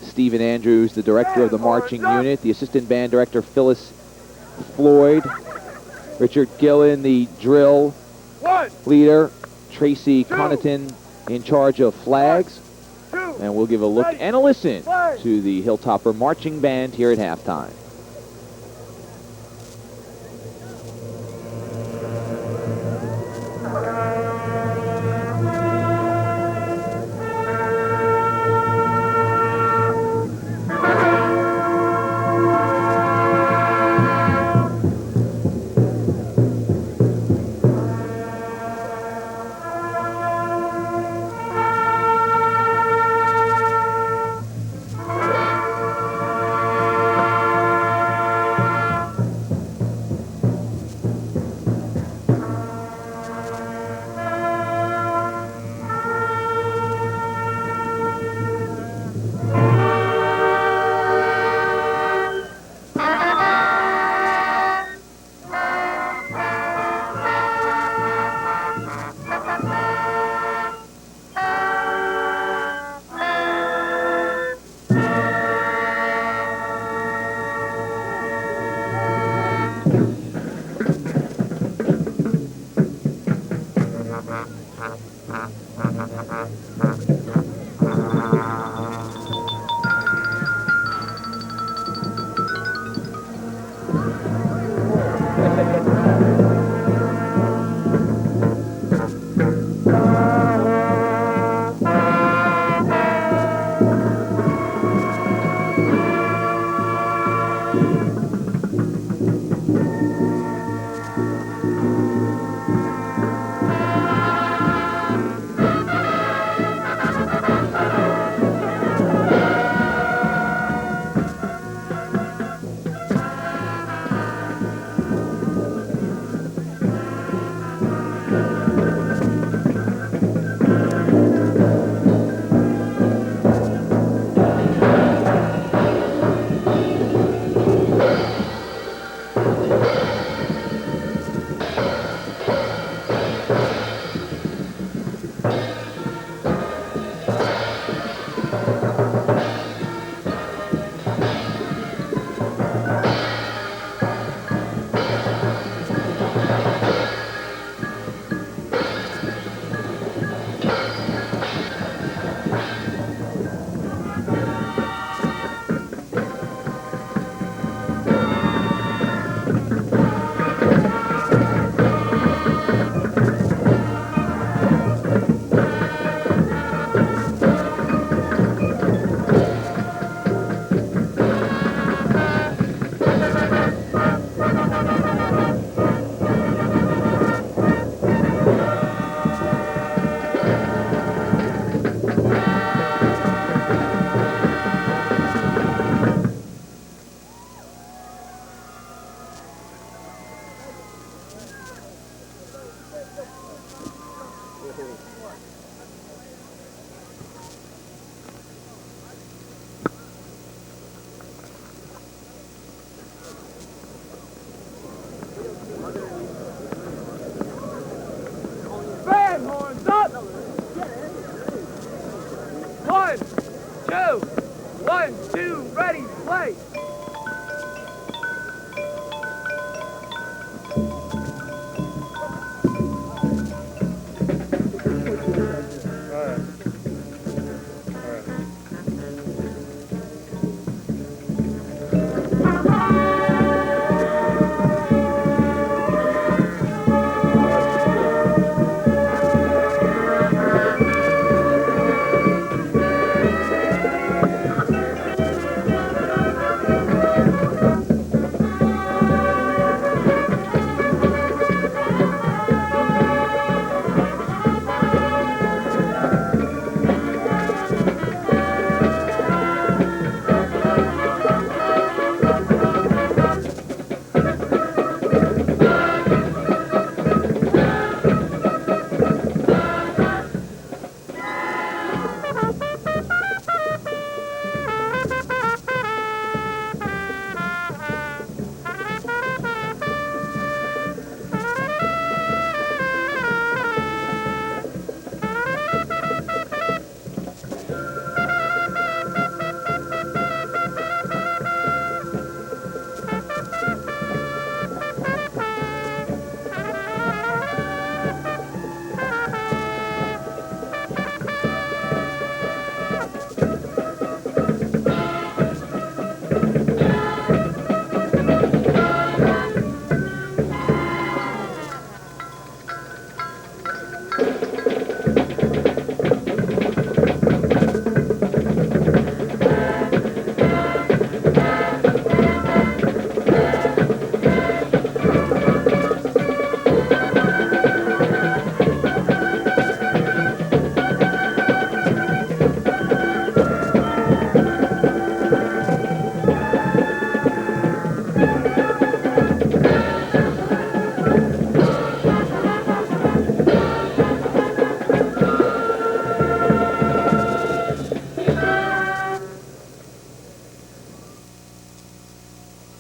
Stephen Andrews, the director of the marching unit. The assistant band director, Phyllis Floyd. Richard Gillen, the drill leader. Tracy Connaughton in charge of flags. And we'll give a look and a listen to the Hilltopper marching band here at halftime.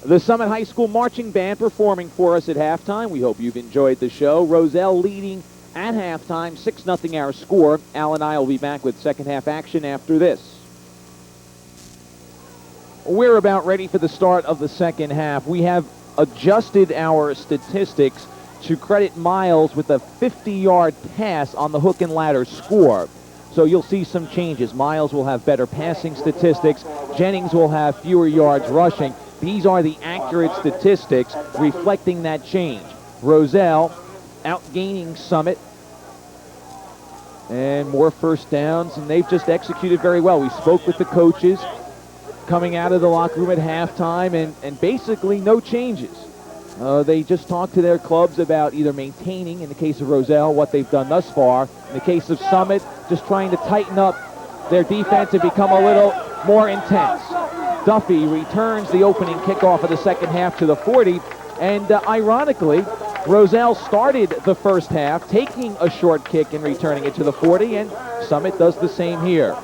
The Summit High School Marching Band performing for us at halftime. We hope you've enjoyed the show. Roselle leading at halftime, 6-0 our score. Al and I will be back with second half action after this. We're about ready for the start of the second half. We have adjusted our statistics to credit Miles with a 50-yard pass on the hook and ladder score. So you'll see some changes. Miles will have better passing statistics. Jennings will have fewer yards rushing. These are the accurate statistics reflecting that change. Roselle outgaining Summit. And more first downs, and they've just executed very well. We spoke with the coaches coming out of the locker room at halftime, and basically no changes. They just talked to their clubs about either maintaining, in the case of Roselle, what they've done thus far. In the case of Summit, just trying to tighten up their defense and become a little more intense. Duffy returns the opening kickoff of the second half to the 40, and ironically, Roselle started the first half taking a short kick and returning it to the 40, and Summit does the same here.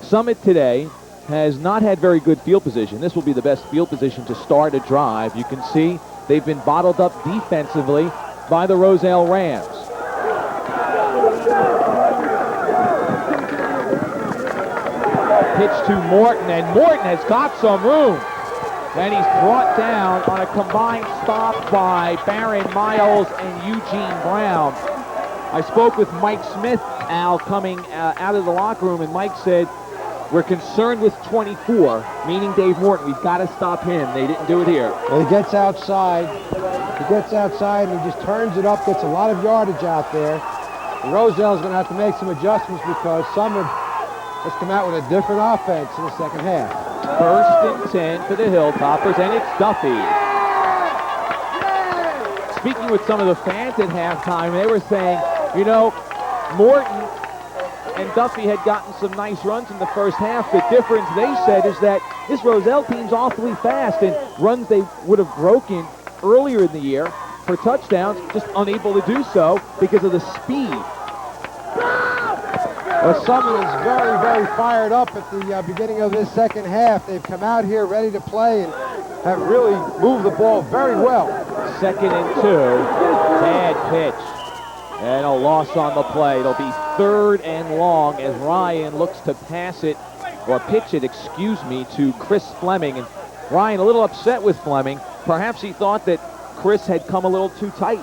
Summit today has not had very good field position. This will be the best field position to start a drive. You can see they've been bottled up defensively by the Roselle Rams. Pitch to Morton, and Morton has got some room. And he's brought down on a combined stop by Barron, Miles, and Eugene Brown. I spoke with Mike Smith, Al, coming out of the locker room, and Mike said, we're concerned with 24, meaning Dave Morton. We've got to stop him. They didn't do it here. Well, he gets outside. He gets outside, and he just turns it up, gets a lot of yardage out there. And Roselle's going to have to make some adjustments because Summit has come out with a different offense in the second half. First and 10 for the Hilltoppers, and it's Duffy. Speaking with some of the fans at halftime, they were saying, you know, Morton and Duffy had gotten some nice runs in the first half. The difference, they said, is that this Roselle team's awfully fast, and runs they would have broken earlier in the year for touchdowns, just unable to do so because of the speed. Well, Summit is very, very fired up at the beginning of this second half. They've come out here ready to play and have really moved the ball very well. 2nd and 2, bad pitch. And a loss on the play. It'll be 3rd and long as Ryan looks to pass it, or pitch it, excuse me, to Chris Fleming. And Ryan a little upset with Fleming. Perhaps he thought that Chris had come a little too tight.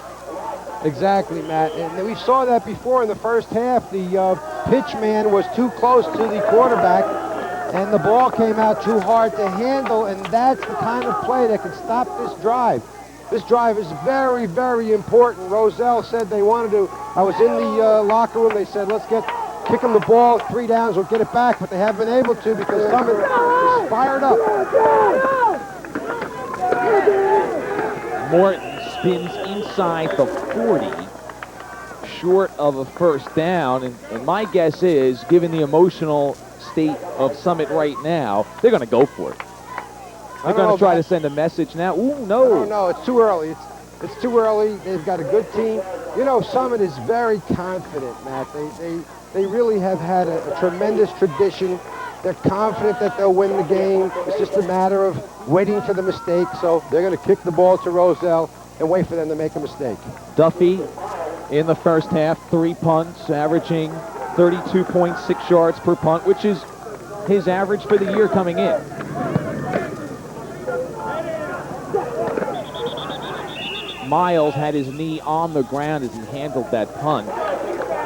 Exactly, Matt. And we saw that before in the first half. The pitch man was too close to the quarterback, and the ball came out too hard to handle, and that's the kind of play that can stop this drive. This drive is very, very important. Roselle said they wanted to. I was in the locker room. They said, let's kick them the ball, 3 downs, we'll get it back, but they haven't been able to because Summit is fired up. Morton spins inside the 40, short of a first down, and my guess is, given the emotional state of Summit right now, they're going to go for it. They're going to try to send a message now. Ooh, no. No, it's too early. It's too early. They've got a good team. You know, Summit is very confident, Matt. They really have had a tremendous tradition. They're confident that they'll win the game. It's just a matter of waiting for the mistake. So they're going to kick the ball to Roselle and wait for them to make a mistake. Duffy in the first half, 3 punts, averaging 32.6 yards per punt, which is his average for the year coming in. Miles had his knee on the ground as he handled that punt.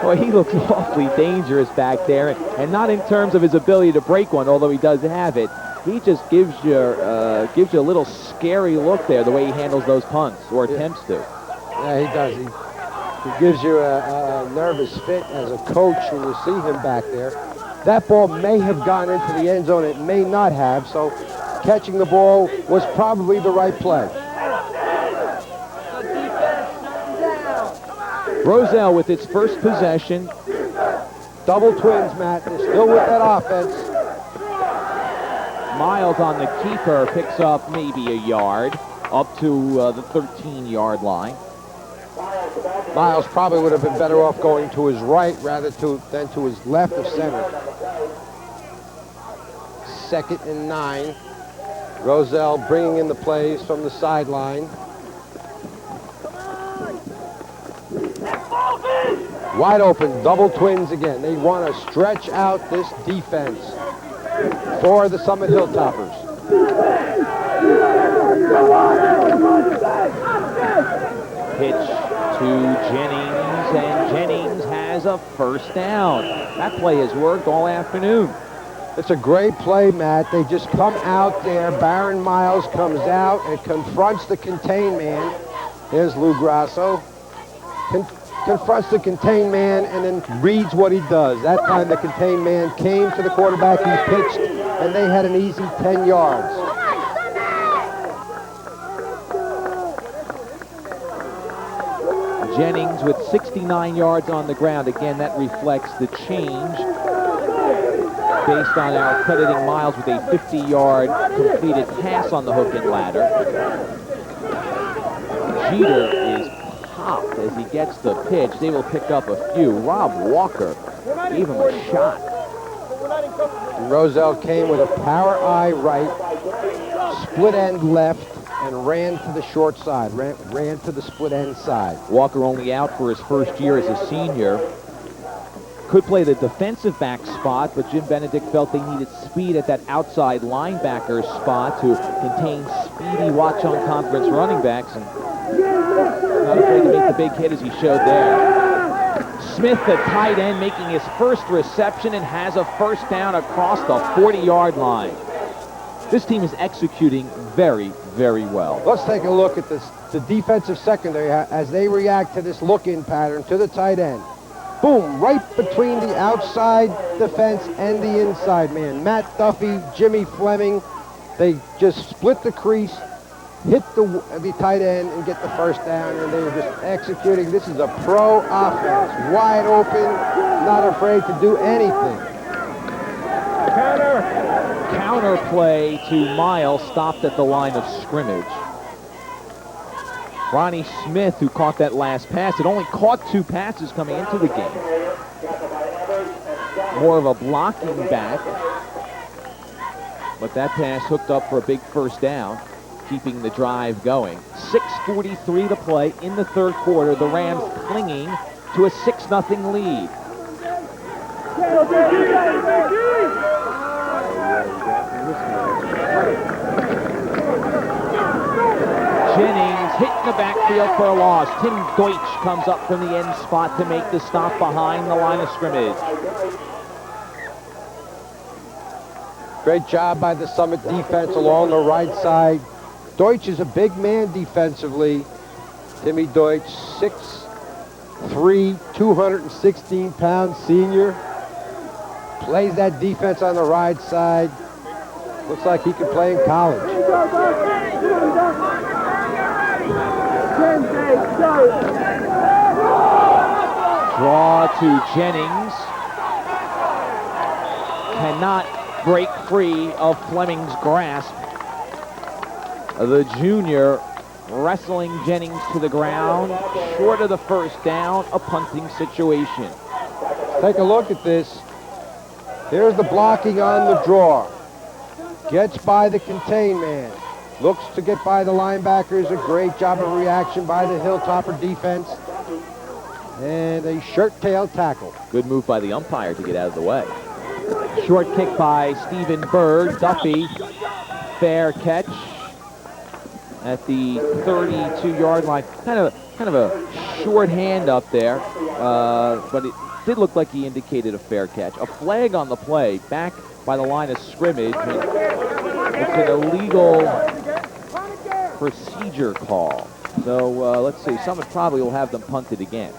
Boy, he looks awfully dangerous back there, and not in terms of his ability to break one, although he does have it. He just gives you a little scary look there, the way he handles those punts, or attempts to. Yeah, he does. He gives you a nervous fit as a coach when you see him back there. That ball may have gone into the end zone. It may not have, so catching the ball was probably the right play. Roselle with its first possession. Double twins, Matt. They're still with that offense. Miles on the keeper picks up maybe a yard up to the 13-yard line. Miles probably would have been better off going to his right rather than to his left of center. 2nd and 9. Roselle bringing in the plays from the sideline. Wide open, double twins again. They want to stretch out this defense for the Summit Hilltoppers. Pitch to Jennings, and Jennings has a first down. That play has worked all afternoon. It's a great play, Matt. They just come out there. Baron Miles comes out and confronts the contain man. There's Lou Grasso. Confronts the contain man and then reads what he does. That time the contain man came to the quarterback, he pitched, and they had an easy 10 yards. Jennings with 69 yards on the ground. Again, that reflects the change based on our crediting Miles with a 50-yard completed pass on the hook and ladder. Jeter is popped as he gets the pitch. They will pick up a few. Rob Walker gave him a shot. Roselle came with a power eye right, split end left, and ran to the short side, ran to the split end side. Walker only out for his first year as a senior. Could play the defensive back spot, but Jim Benedict felt they needed speed at that outside linebacker spot to contain speedy watch-on-conference running backs, and not afraid to make the big hit as he showed there. Smith, the tight end, making his first reception and has a first down across the 40-yard line. This team is executing very, very well. Let's take a look at the defensive secondary as they react to this look-in pattern to the tight end. Boom, right between the outside defense and the inside man. Matt Duffy, Jimmy Fleming, they just split the crease, hit the tight end and get the first down, and they're just executing. This is a pro offense, wide open, not afraid to do anything. Counter play to Miles, stopped at the line of scrimmage. Ronnie Smith, who caught that last pass, had only caught 2 passes coming into the game. More of a blocking back, but that pass hooked up for a big first down, keeping the drive going. 6:43 to play in the third quarter. The Rams clinging to a 6-0 lead. Jennings hit in the backfield for a loss. Tim Deutsch comes up from the end spot to make the stop behind the line of scrimmage. Great job by the Summit defense along the right side. Deutsch is a big man defensively. Timmy Deutsch, 6'3", 216-pound senior. Plays that defense on the right side. Looks like he could play in college. Draw to Jennings. Cannot break free of Fleming's grasp. The junior wrestling Jennings to the ground, short of the first down, a punting situation. Take a look at this. Here's the blocking on the draw. Gets by the contain man. Looks to get by the linebackers. A great job of reaction by the Hilltopper defense. And a shirt-tail tackle. Good move by the umpire to get out of the way. Short kick by Stephen Bird. Duffy, fair catch at the 32-yard line. Kind of a short hand up there, but it did look like he indicated a fair catch. A flag on the play, back by the line of scrimmage. And it's an illegal procedure call. So let's see, Summit probably will have them punted again.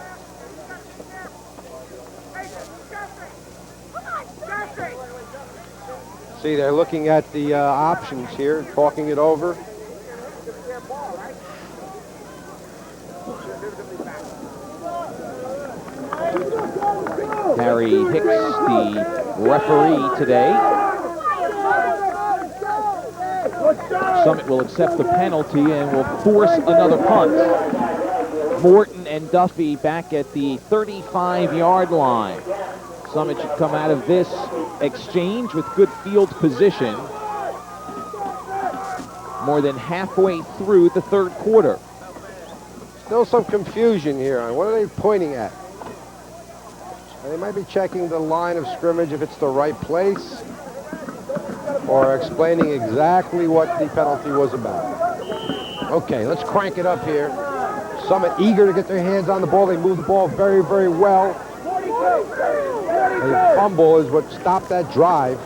See, they're looking at the options here, talking it over. Harry Hicks, the referee today. Summit will accept the penalty and will force another punt. Morton and Duffy back at the 35-yard line. Summit should come out of this exchange with good field position. more than halfway through the third quarter. Still some confusion here on what are they pointing at. They might be checking the line of scrimmage if it's the right place, or explaining exactly what the penalty was about. Okay, let's crank it up here. Summit eager to get their hands on the ball. They move the ball very, very well. A fumble is what stopped that drive.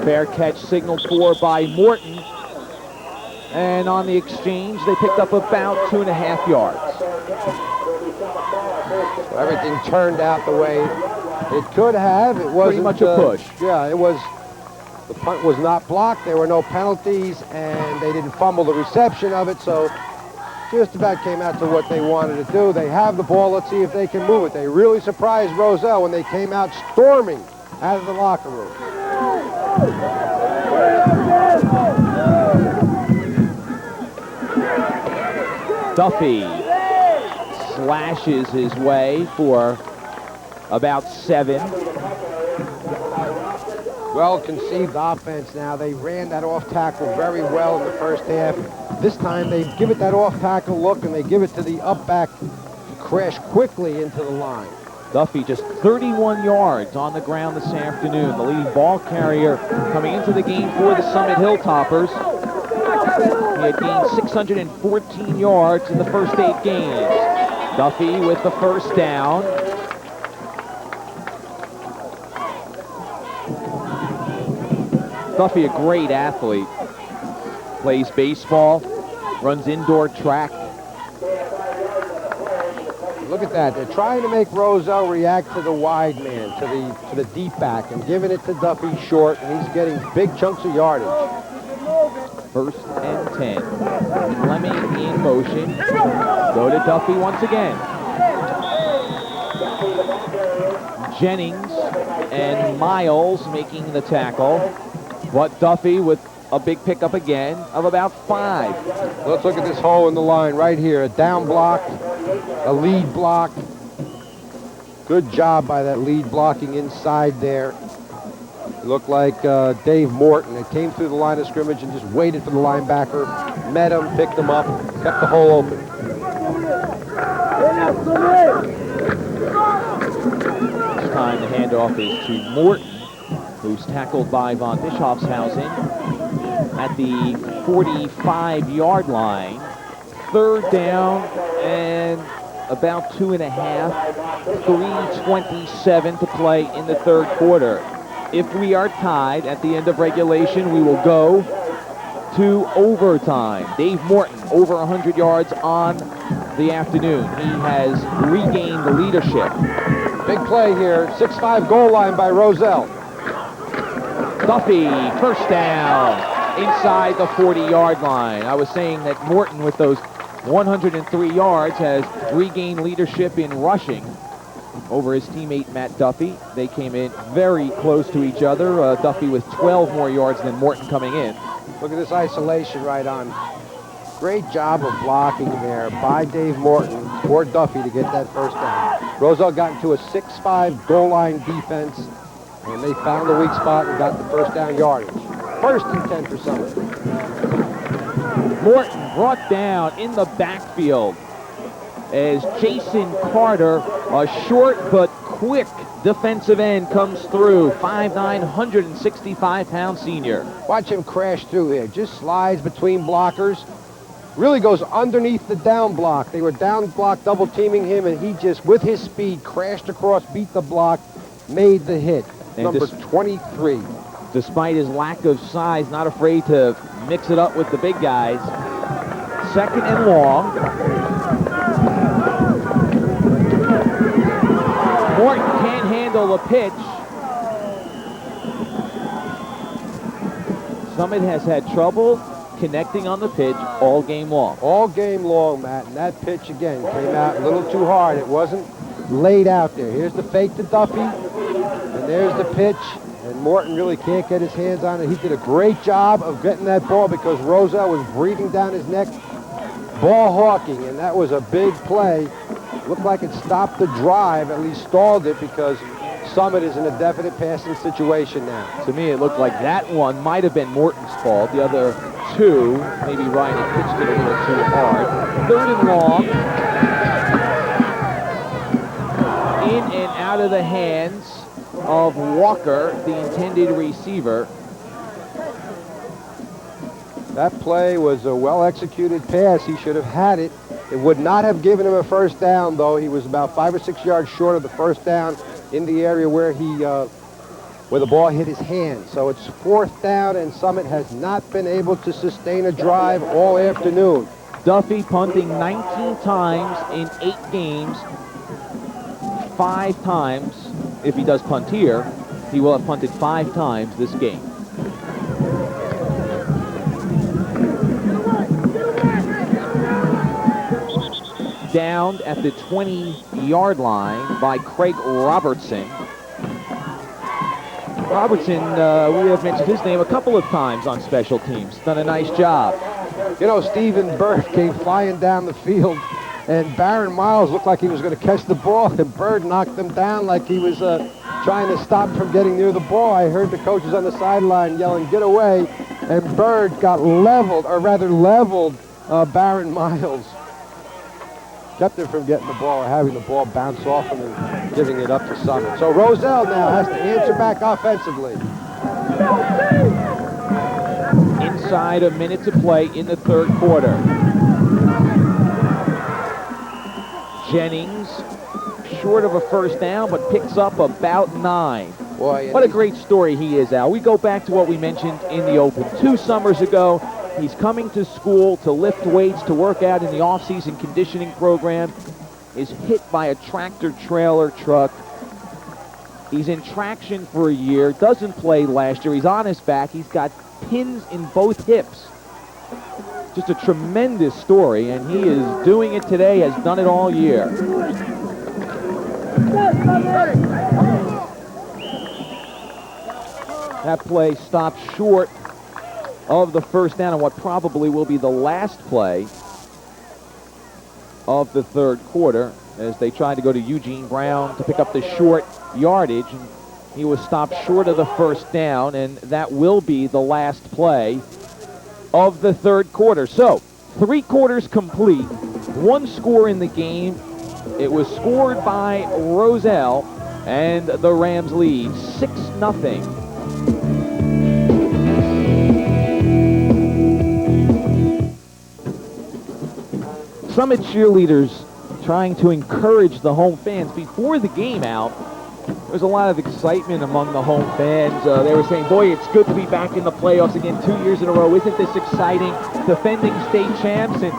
Fair catch signaled for by Morton. And on the exchange, they picked up about 2.5 yards. So everything turned out the way it could have. It wasn't pretty much a push. Yeah, it was. The punt was not blocked. There were no penalties, and they didn't fumble the reception of it. So just about came out to what they wanted to do. They have the ball. Let's see if they can move it. They really surprised Roselle when they came out storming out of the locker room. Duffy slashes his way for about 7. Well-conceived offense now. They ran that off tackle very well in the first half. This time they give it that off tackle look and they give it to the up back to crash quickly into the line. Duffy just 31 yards on the ground this afternoon. The leading ball carrier coming into the game for the Summit Hilltoppers. He had gained 614 yards in the first 8 games. Duffy with the first down. Duffy, a great athlete. Plays baseball, runs indoor track. Look at that. They're trying to make Roselle react to the wide man, to the deep back, and giving it to Duffy short, and he's getting big chunks of yardage. 1st and 10. Fleming in motion. Go to Duffy once again. Jennings and Miles making the tackle. But Duffy with a big pickup again of about 5. Let's look at this hole in the line right here. A down block, a lead block. Good job by that lead blocking inside there. It looked like Dave Morton. It came through the line of scrimmage and just waited for the linebacker. Met him, picked him up, kept the hole open. This time the handoff is to Morton, who's tackled by Von Bischofshausen at the 45-yard line. 3rd down and about 2.5. 3:27 to play in the third quarter. If we are tied at the end of regulation, we will go to overtime. Dave Morton over 100 yards on the afternoon. He has regained the leadership. Big play here. 6'5" goal line by Roselle. Duffy, first down, inside the 40-yard line. I was saying that Morton, with those 103 yards, has regained leadership in rushing over his teammate Matt Duffy. They came in very close to each other. Duffy with 12 more yards than Morton coming in. Look at this isolation right on. Great job of blocking there by Dave Morton for Duffy to get that first down. Roselle got into a 6'5" goal line defense, and they found the weak spot and got the first down yardage. 1st and 10 for Summit. Morton brought down in the backfield as Jason Carter, a short but quick defensive end, comes through. 5'9", 165-pound senior. Watch him crash through here. Just slides between blockers. Really goes underneath the down block. They were down block double teaming him, and he just, with his speed, crashed across, beat the block, made the hit. And number 23. Despite his lack of size, not afraid to mix it up with the big guys. 2nd and long. Morton can't handle the pitch. Summit has had trouble connecting on the pitch all game long. All game long, Matt. And that pitch, again, came out a little too hard. It wasn't laid out there. Here's the fake to Duffy. And there's the pitch. And Morton really can't get his hands on it. He did a great job of getting that ball because Roselle was breathing down his neck, ball hawking, and that was a big play. Looked like it stopped the drive, at least stalled it, because Summit is in a definite passing situation now. To me, it looked like that one might have been Morton's fault. The other two, maybe Ryan had pitched it a little too hard. 3rd and long. In and out of the hands of Walker, the intended receiver. That play was a well-executed pass. He should have had it. It would not have given him a first down, though. He was about 5 or 6 yards short of the first down in the area where where the ball hit his hand. So it's 4th down, and Summit has not been able to sustain a drive all afternoon. Duffy punting 19 times in 8 games. 5 times, if he does punt here, he will have punted 5 times this game. Downed at the 20-yard line by Craig Robertson. Robertson, we have mentioned his name a couple of times on special teams. Done a nice job. You know, Stephen Bird came flying down the field, and Baron Miles looked like he was going to catch the ball, and Bird knocked him down like he was trying to stop from getting near the ball. I heard the coaches on the sideline yelling, "Get away," and Bird got leveled Baron Miles. Kept him from getting the ball or having the ball bounce off him and giving it up to Summit. So Roselle now has to answer back offensively. Inside a minute to play in the 3rd quarter. Jennings, short of a first down, but picks up about 9. Boy, what a great story he is, Al. We go back to what we mentioned in the open. 2 summers ago, he's coming to school to lift weights, to work out in the off-season conditioning program, is hit by a tractor-trailer truck. He's in traction for a year, doesn't play last year. He's on his back. He's got pins in both hips. Just a tremendous story, and he is doing it today, has done it all year. That play stopped short of the first down on what probably will be the last play of the 3rd quarter as they tried to go to Eugene Brown to pick up the short yardage. And he was stopped short of the first down, and that will be the last play of the 3rd quarter. So, 3 quarters complete, 1 score in the game. It was scored by Roselle, and the Rams lead 6-0. Summit cheerleaders trying to encourage the home fans. Before the game out, there was a lot of excitement among the home fans. They were saying, boy, it's good to be back in the playoffs again 2 years in a row. Isn't this exciting? Defending state champs. And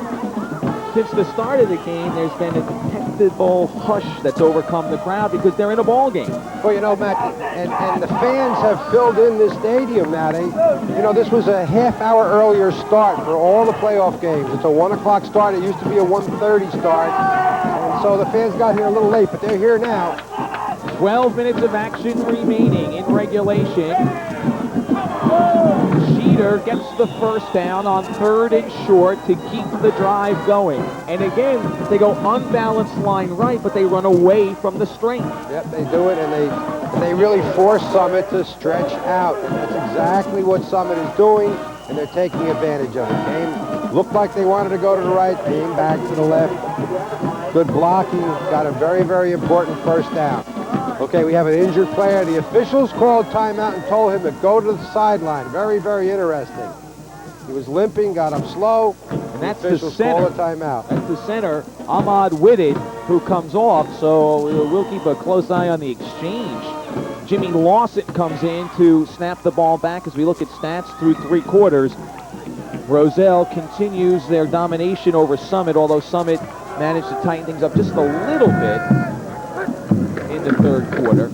since the start of the game, there's been a detectable hush that's overcome the crowd because they're in a ball game. Well, you know, Matt, and the fans have filled in this stadium, Matty. You know, this was a half-hour earlier start for all the playoff games. It's a 1 o'clock start. It used to be a 1:30 start. And so the fans got here a little late, but they're here now. 12 minutes of action remaining in regulation. Sheeter gets the first down on 3rd and short to keep the drive going. And again, they go unbalanced line right, but they run away from the strength. Yep, they do it, and they really force Summit to stretch out. And that's exactly what Summit is doing, and they're taking advantage of it. Game looked like they wanted to go to the right, came back to the left. Good blocking, got a very, very important first down. Okay, we have an injured player. The officials called timeout and told him to go to the sideline. Very, very interesting. He was limping, got up slow, and that's the the center. Call a timeout. That's the center, Ahmad Whitted, who comes off, so we'll keep a close eye on the exchange. Jimmy Lawson comes in to snap the ball back as we look at stats through 3 quarters. Roselle continues their domination over Summit, although Summit managed to tighten things up just a little bit in the 3rd quarter.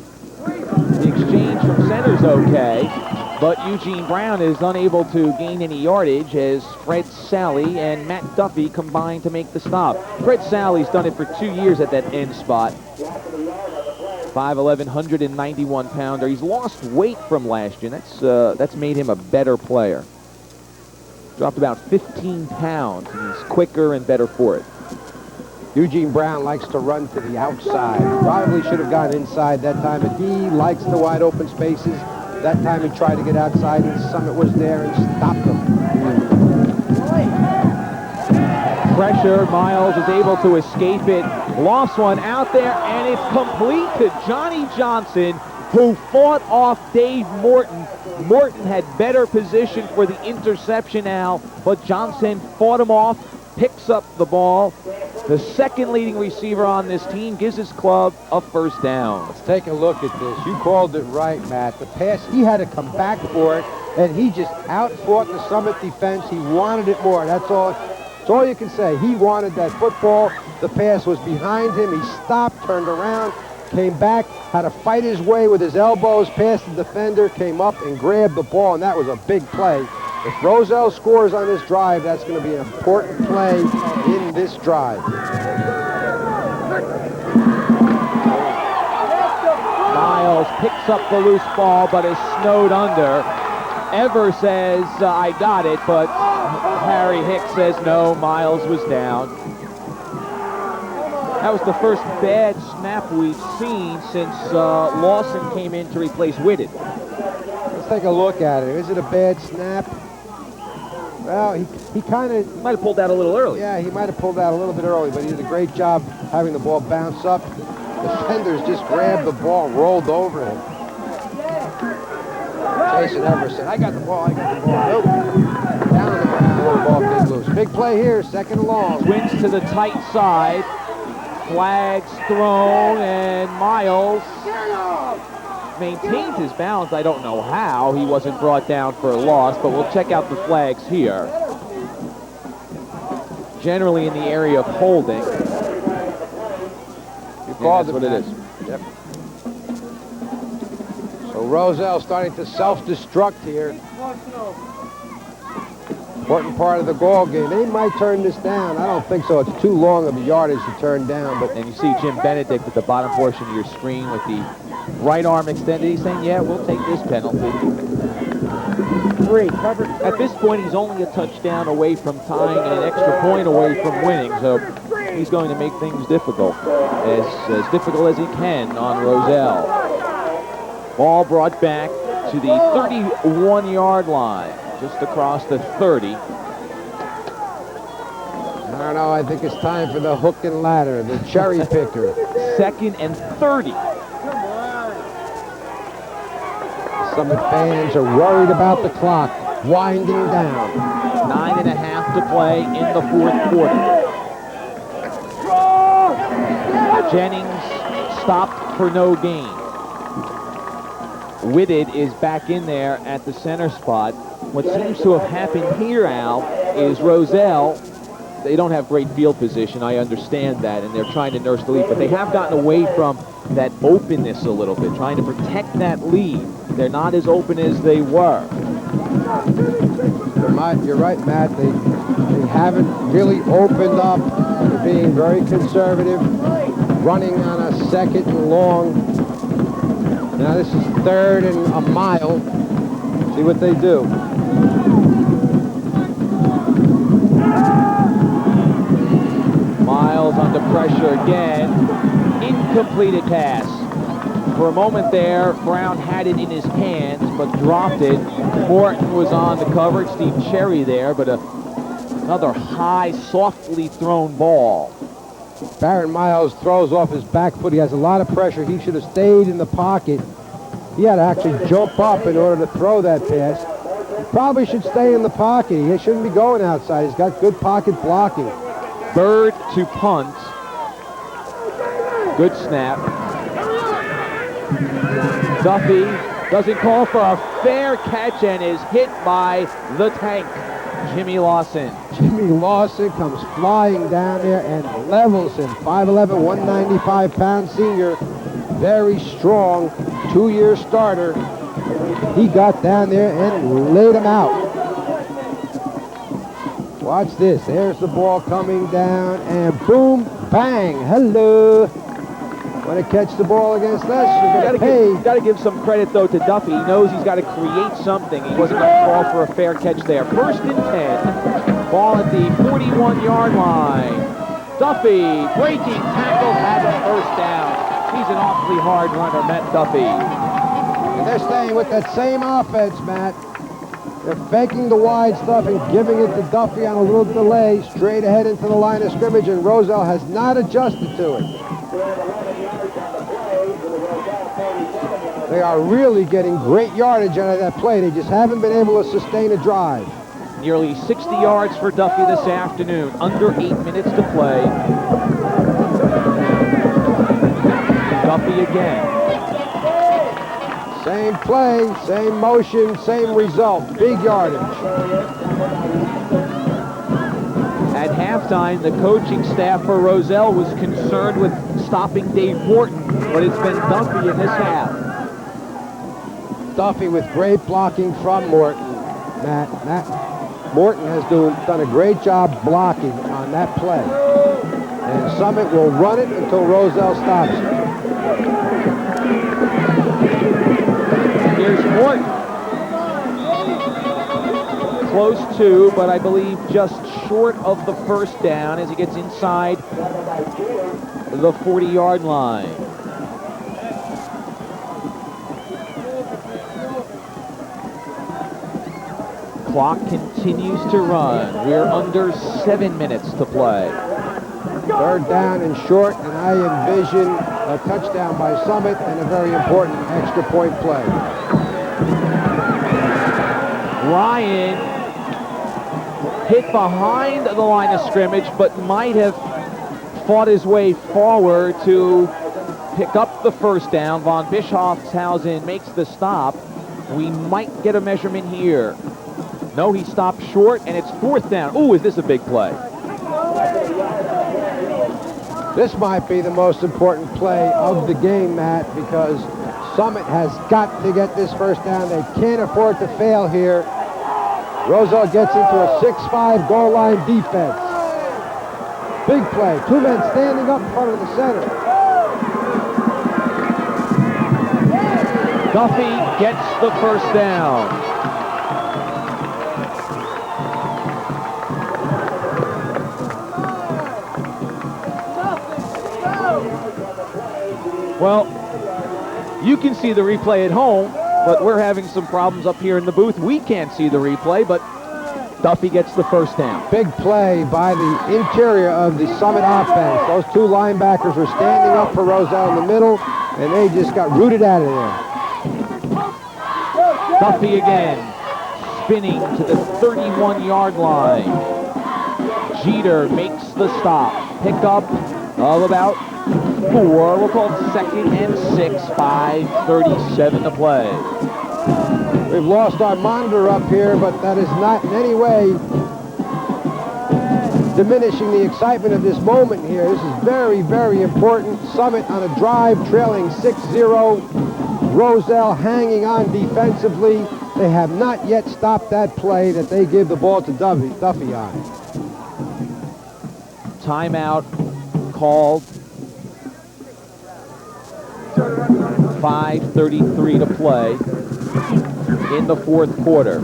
The exchange from center's okay, but Eugene Brown is unable to gain any yardage as Fred Sally and Matt Duffy combine to make the stop. Fred Sally's done it for 2 years at that end spot. 5'11", 191-pounder. He's lost weight from last year. That's made him a better player. Dropped about 15 pounds, and he's quicker and better for it. Eugene Brown likes to run to the outside. Probably should have gone inside that time, but he likes the wide open spaces. That time he tried to get outside, and Summit was there and stopped him. Pressure, Miles is able to escape it. Lost one out there, and it's complete to Johnny Johnson, who fought off Dave Morton. Morton had better position for the interception now, but Johnson fought him off, picks up the ball. The second leading receiver on this team gives his club a first down. Let's take a look at this. You called it right, Matt. The pass, he had to come back for it, and he just outfought the Summit defense. He wanted it more. That's all you can say. He wanted that football. The pass was behind him. He stopped, turned around, came back, had to fight his way with his elbows past the defender, came up and grabbed the ball, and that was a big play. If Roselle scores on this drive, that's going to be an important play in this drive. Miles picks up the loose ball, but is snowed under. Ever says, I got it, but Harry Hicks says, no, Miles was down. That was the first bad snap we've seen since Lawson came in to replace Whitted. Let's take a look at it. Is it a bad snap? Well, he kind of... Might have pulled out a little early. Yeah, he might have pulled out a little bit early, but he did a great job having the ball bounce up. Defenders just grabbed the ball, rolled over him. Jason Everson, I got the ball. Nope. Down on the ground, the ball came loose. Big play here, second and long. Swings to the tight side. Flags thrown, and Miles maintains his balance. I don't know how. He wasn't brought down for a loss, but we'll check out the flags here. Generally in the area of holding. You called that's what it is. Yep. So Roselle starting to self-destruct here. Important part of the ball game. They might turn this down. I don't think so. It's too long of a yardage to turn down. But and you see Jim Benedict at the bottom portion of your screen with the right arm extended. He's saying, yeah, we'll take this penalty. At this point, he's only a touchdown away from tying and an extra point away from winning. So he's going to make things difficult, as difficult as he can on Roselle. Ball brought back to the 31-yard line. Just across the 30. I don't know. I think it's time for the hook and ladder, the cherry picker. Second and 30. Summit fans are worried about the clock winding down. 9.5 to play in the fourth quarter. Jennings stopped for no gain. Whitted is back in there at the center spot. What seems to have happened here, Al, is Roselle, they don't have great field position, I understand that, and they're trying to nurse the lead, but they have gotten away from that openness a little bit, trying to protect that lead. They're not as open as they were. You're right, Matt. They haven't really opened up. They're being very conservative, running on a second and long. Now this is third and a mile. See what they do. Miles under pressure again. Incompleted pass. For a moment there, Brown had it in his hands, but dropped it. Morton was on the coverage. Steve Cherry there, but another high, softly thrown ball. Baron Miles throws off his back foot. He has a lot of pressure. He should have stayed in the pocket. He had to actually jump up in order to throw that pass. He probably should stay in the pocket. He shouldn't be going outside. He's got good pocket blocking. Bird to punt. Good snap. Duffy doesn't call for a fair catch and is hit by the tank, Jimmy Lawson. Jimmy Lawson comes flying down there and levels him. 5'11", 195-pound senior. Very strong, two-year starter. He got down there and laid him out. Watch this. There's the ball coming down, and boom, bang. Hello. Want to catch the ball against us? You're going to pay. Got to give some credit, though, to Duffy. He knows he's got to create something. He wasn't going to call for a fair catch there. First and 10. Ball at the 41-yard line. Duffy, breaking tackle, has a first down. He's an awfully hard runner, Matt Duffy. And they're staying with that same offense, Matt. They're faking the wide stuff and giving it to Duffy on a little delay, straight ahead into the line of scrimmage, and Roselle has not adjusted to it. They are really getting great yardage out of that play. They just haven't been able to sustain a drive. Nearly 60 yards for Duffy this afternoon. Under 8 minutes to play. Duffy again. Same play, same motion, same result. Big yardage. At halftime, the coaching staff for Roselle was concerned with stopping Dave Morton, but it's been Duffy in this half. Duffy with great blocking from Morton. Matt Morton has done a great job blocking on that play. And Summit will run it until Roselle stops it. Here's Morton. Close to, but I believe just short of the first down as he gets inside the 40-yard line. Clock continues to run. We're under 7 minutes to play. Third down and short, and I envision a touchdown by Summit and a very important extra point play. Ryan hit behind the line of scrimmage, but might have fought his way forward to pick up the first down. Von Bischofshausen makes the stop. We might get a measurement here. No, he stopped short, and it's fourth down. Ooh, is this a big play? This might be the most important play of the game, Matt, because Summit has got to get this first down. They can't afford to fail here. Roselle gets into a 6-5 goal line defense. Big play. Two men standing up in front of the center. Duffy gets the first down. Well, you can see the replay at home, but we're having some problems up here in the booth. We can't see the replay, but Duffy gets the first down. Big play by the interior of the Summit offense. Those two linebackers were standing up for Roselle in the middle, and they just got rooted out of there. Duffy again, spinning to the 31-yard line. Jeter makes the stop. Pickup of about 4. We'll call it 2nd and 6, 5:37 to play. We've lost our monitor up here, but that is not in any way diminishing the excitement of this moment here. This is very, very important. Summit on a drive, trailing 6-0. Roselle hanging on defensively. They have not yet stopped that play that they give the ball to Duffy on. Timeout called. 5:33 to play in the fourth quarter.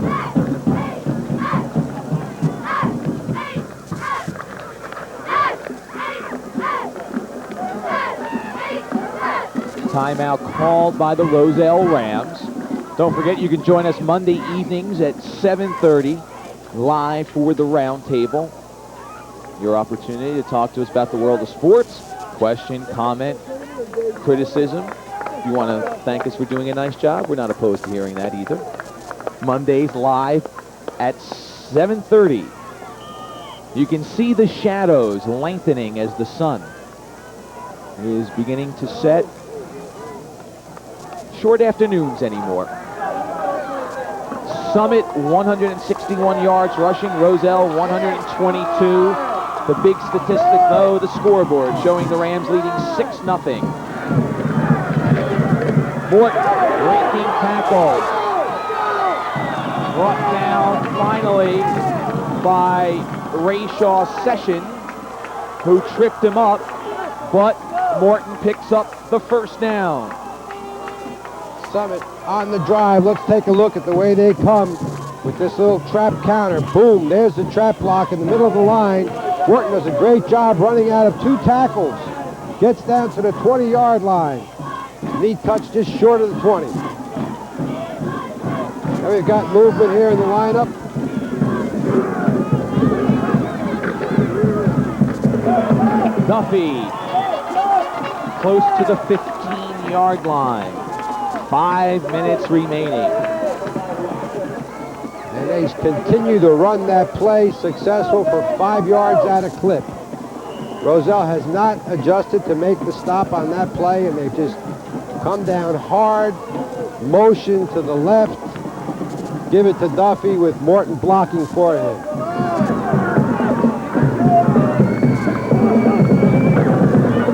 Timeout called by the Roselle Rams. Don't forget, you can join us Monday evenings at 7:30 live for the roundtable. Your opportunity to talk to us about the world of sports. Question, comment, criticism. If you want to thank us for doing a nice job, we're not opposed to hearing that either. Mondays live at 7:30. You can see the shadows lengthening as the sun is beginning to set. Short afternoons anymore. Summit 161 yards rushing, Roselle 122. The big statistic though, the scoreboard showing the Rams leading 6-0. Morton breaking tackle. Brought down finally by Rayshaw Session, who tripped him up, but Morton picks up the first down. Summit on the drive. Let's take a look at the way they come with this little trap counter. Boom, there's the trap block in the middle of the line. Morton does a great job running out of 2 tackles. Gets down to the 20-yard line. Knee touch just short of the 20. Now we've got movement here in the lineup. Duffy close to the 15-yard line. 5 minutes remaining. And they continue to run that play, successful for 5 yards at a clip. Roselle has not adjusted to make the stop on that play, and they've just come down hard, motion to the left, give it to Duffy with Morton blocking for him.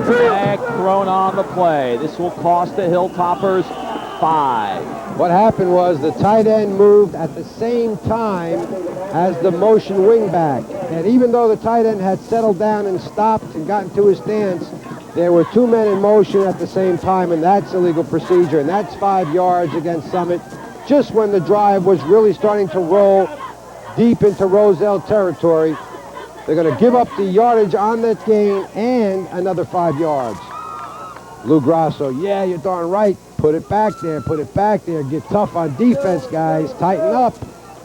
Flag thrown on the play. This will cost the Hilltoppers 5. What happened was the tight end moved at the same time as the motion wingback. And even though the tight end had settled down and stopped and gotten to his stance, there were 2 men in motion at the same time, and that's illegal procedure, and that's 5 yards against Summit, just when the drive was really starting to roll deep into Roselle territory. They're going to give up the yardage on that gain and another 5 yards. Lou Grasso, yeah, you're darn right. Put it back there, put it back there. Get tough on defense, guys. Tighten up.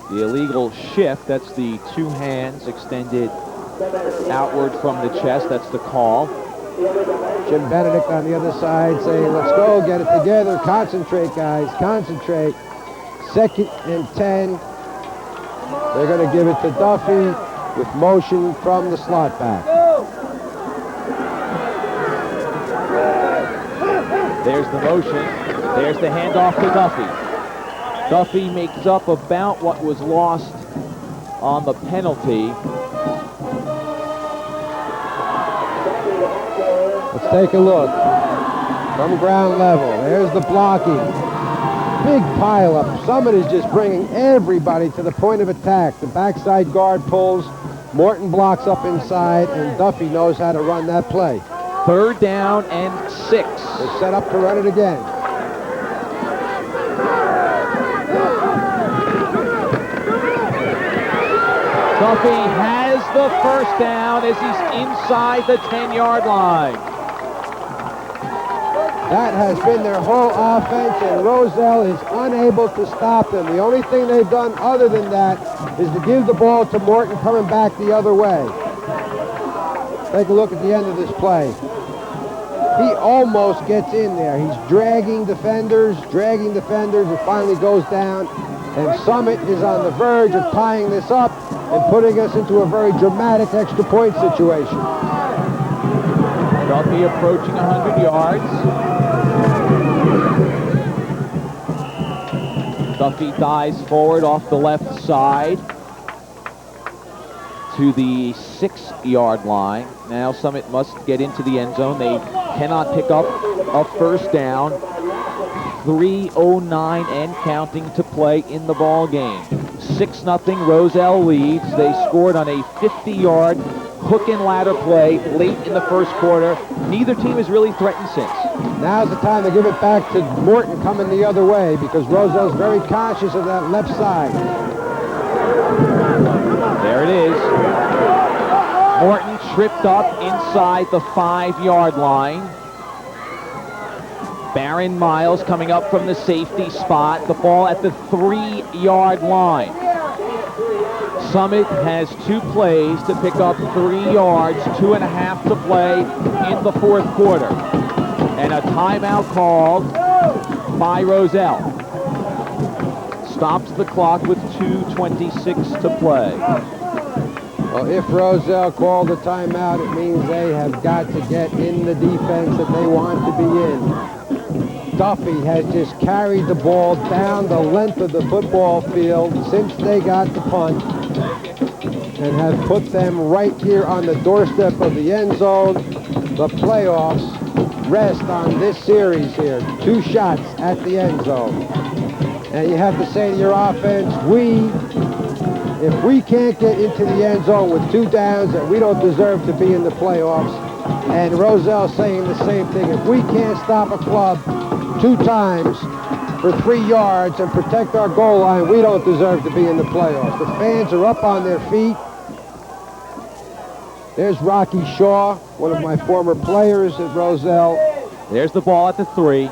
The illegal shift, that's the 2 hands extended outward from the chest. That's the call. Jim Benedict on the other side saying, let's go, get it together. Concentrate, guys, concentrate. 2nd and 10. They're going to give it to Duffy with motion from the slot back. There's the motion. There's the handoff to Duffy. Duffy makes up about what was lost on the penalty. Let's take a look from ground level. There's the blocking. Big pileup. Summit is just bringing everybody to the point of attack. The backside guard pulls. Morton blocks up inside, and Duffy knows how to run that play. 3rd down and 6. They're set up to run it again. Duffy has the 1st down as he's inside the 10-yard line. That has been their whole offense, and Roselle is unable to stop them. The only thing they've done other than that is to give the ball to Morton coming back the other way. Take a look at the end of this play. He almost gets in there. He's dragging defenders, and finally goes down. And Summit is on the verge of tying this up and putting us into a very dramatic extra point situation. Duffy approaching 100 yards. Duffy dives forward off the left side to the 6-yard line. Now Summit must get into the end zone. They cannot pick up a 1st down. 3:09 and counting to play in the ball game. 6-0 Roselle leads. They scored on a 50-yard hook and ladder play late in the 1st quarter. Neither team has really threatened since. Now's the time to give it back to Morton coming the other way, because Roselle's very conscious of that left side. There it is. Morton tripped up inside the 5-yard line. Baron Miles coming up from the safety spot. The ball at the 3-yard line. Summit has 2 plays to pick up 3 yards, 2.5 to play in the 4th quarter. And a timeout called by Roselle. Stops the clock with 2:26 to play. Well, if Roselle called a timeout, it means they have got to get in the defense that they want to be in. Duffy has just carried the ball down the length of the football field since they got the punt and have put them right here on the doorstep of the end zone. The playoffs rest on this series here. 2 shots at the end zone. And you have to say to your offense, if we can't get into the end zone with 2 downs, then we don't deserve to be in the playoffs. And Roselle saying the same thing. If we can't stop a club 2 times for 3 yards and protect our goal line, we don't deserve to be in the playoffs. The fans are up on their feet. There's Rocky Shaw, one of my former players at Roselle. There's the ball at the 3.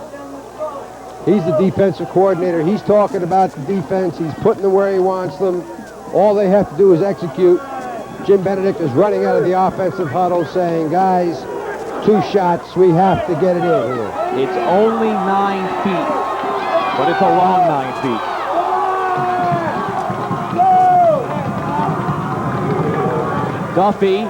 He's the defensive coordinator. He's talking about the defense. He's putting them where he wants them. All they have to do is execute. Jim Benedict is running out of the offensive huddle saying, guys, 2 shots. We have to get it in here. It's only 9 feet, but it's a long 9 feet. Duffy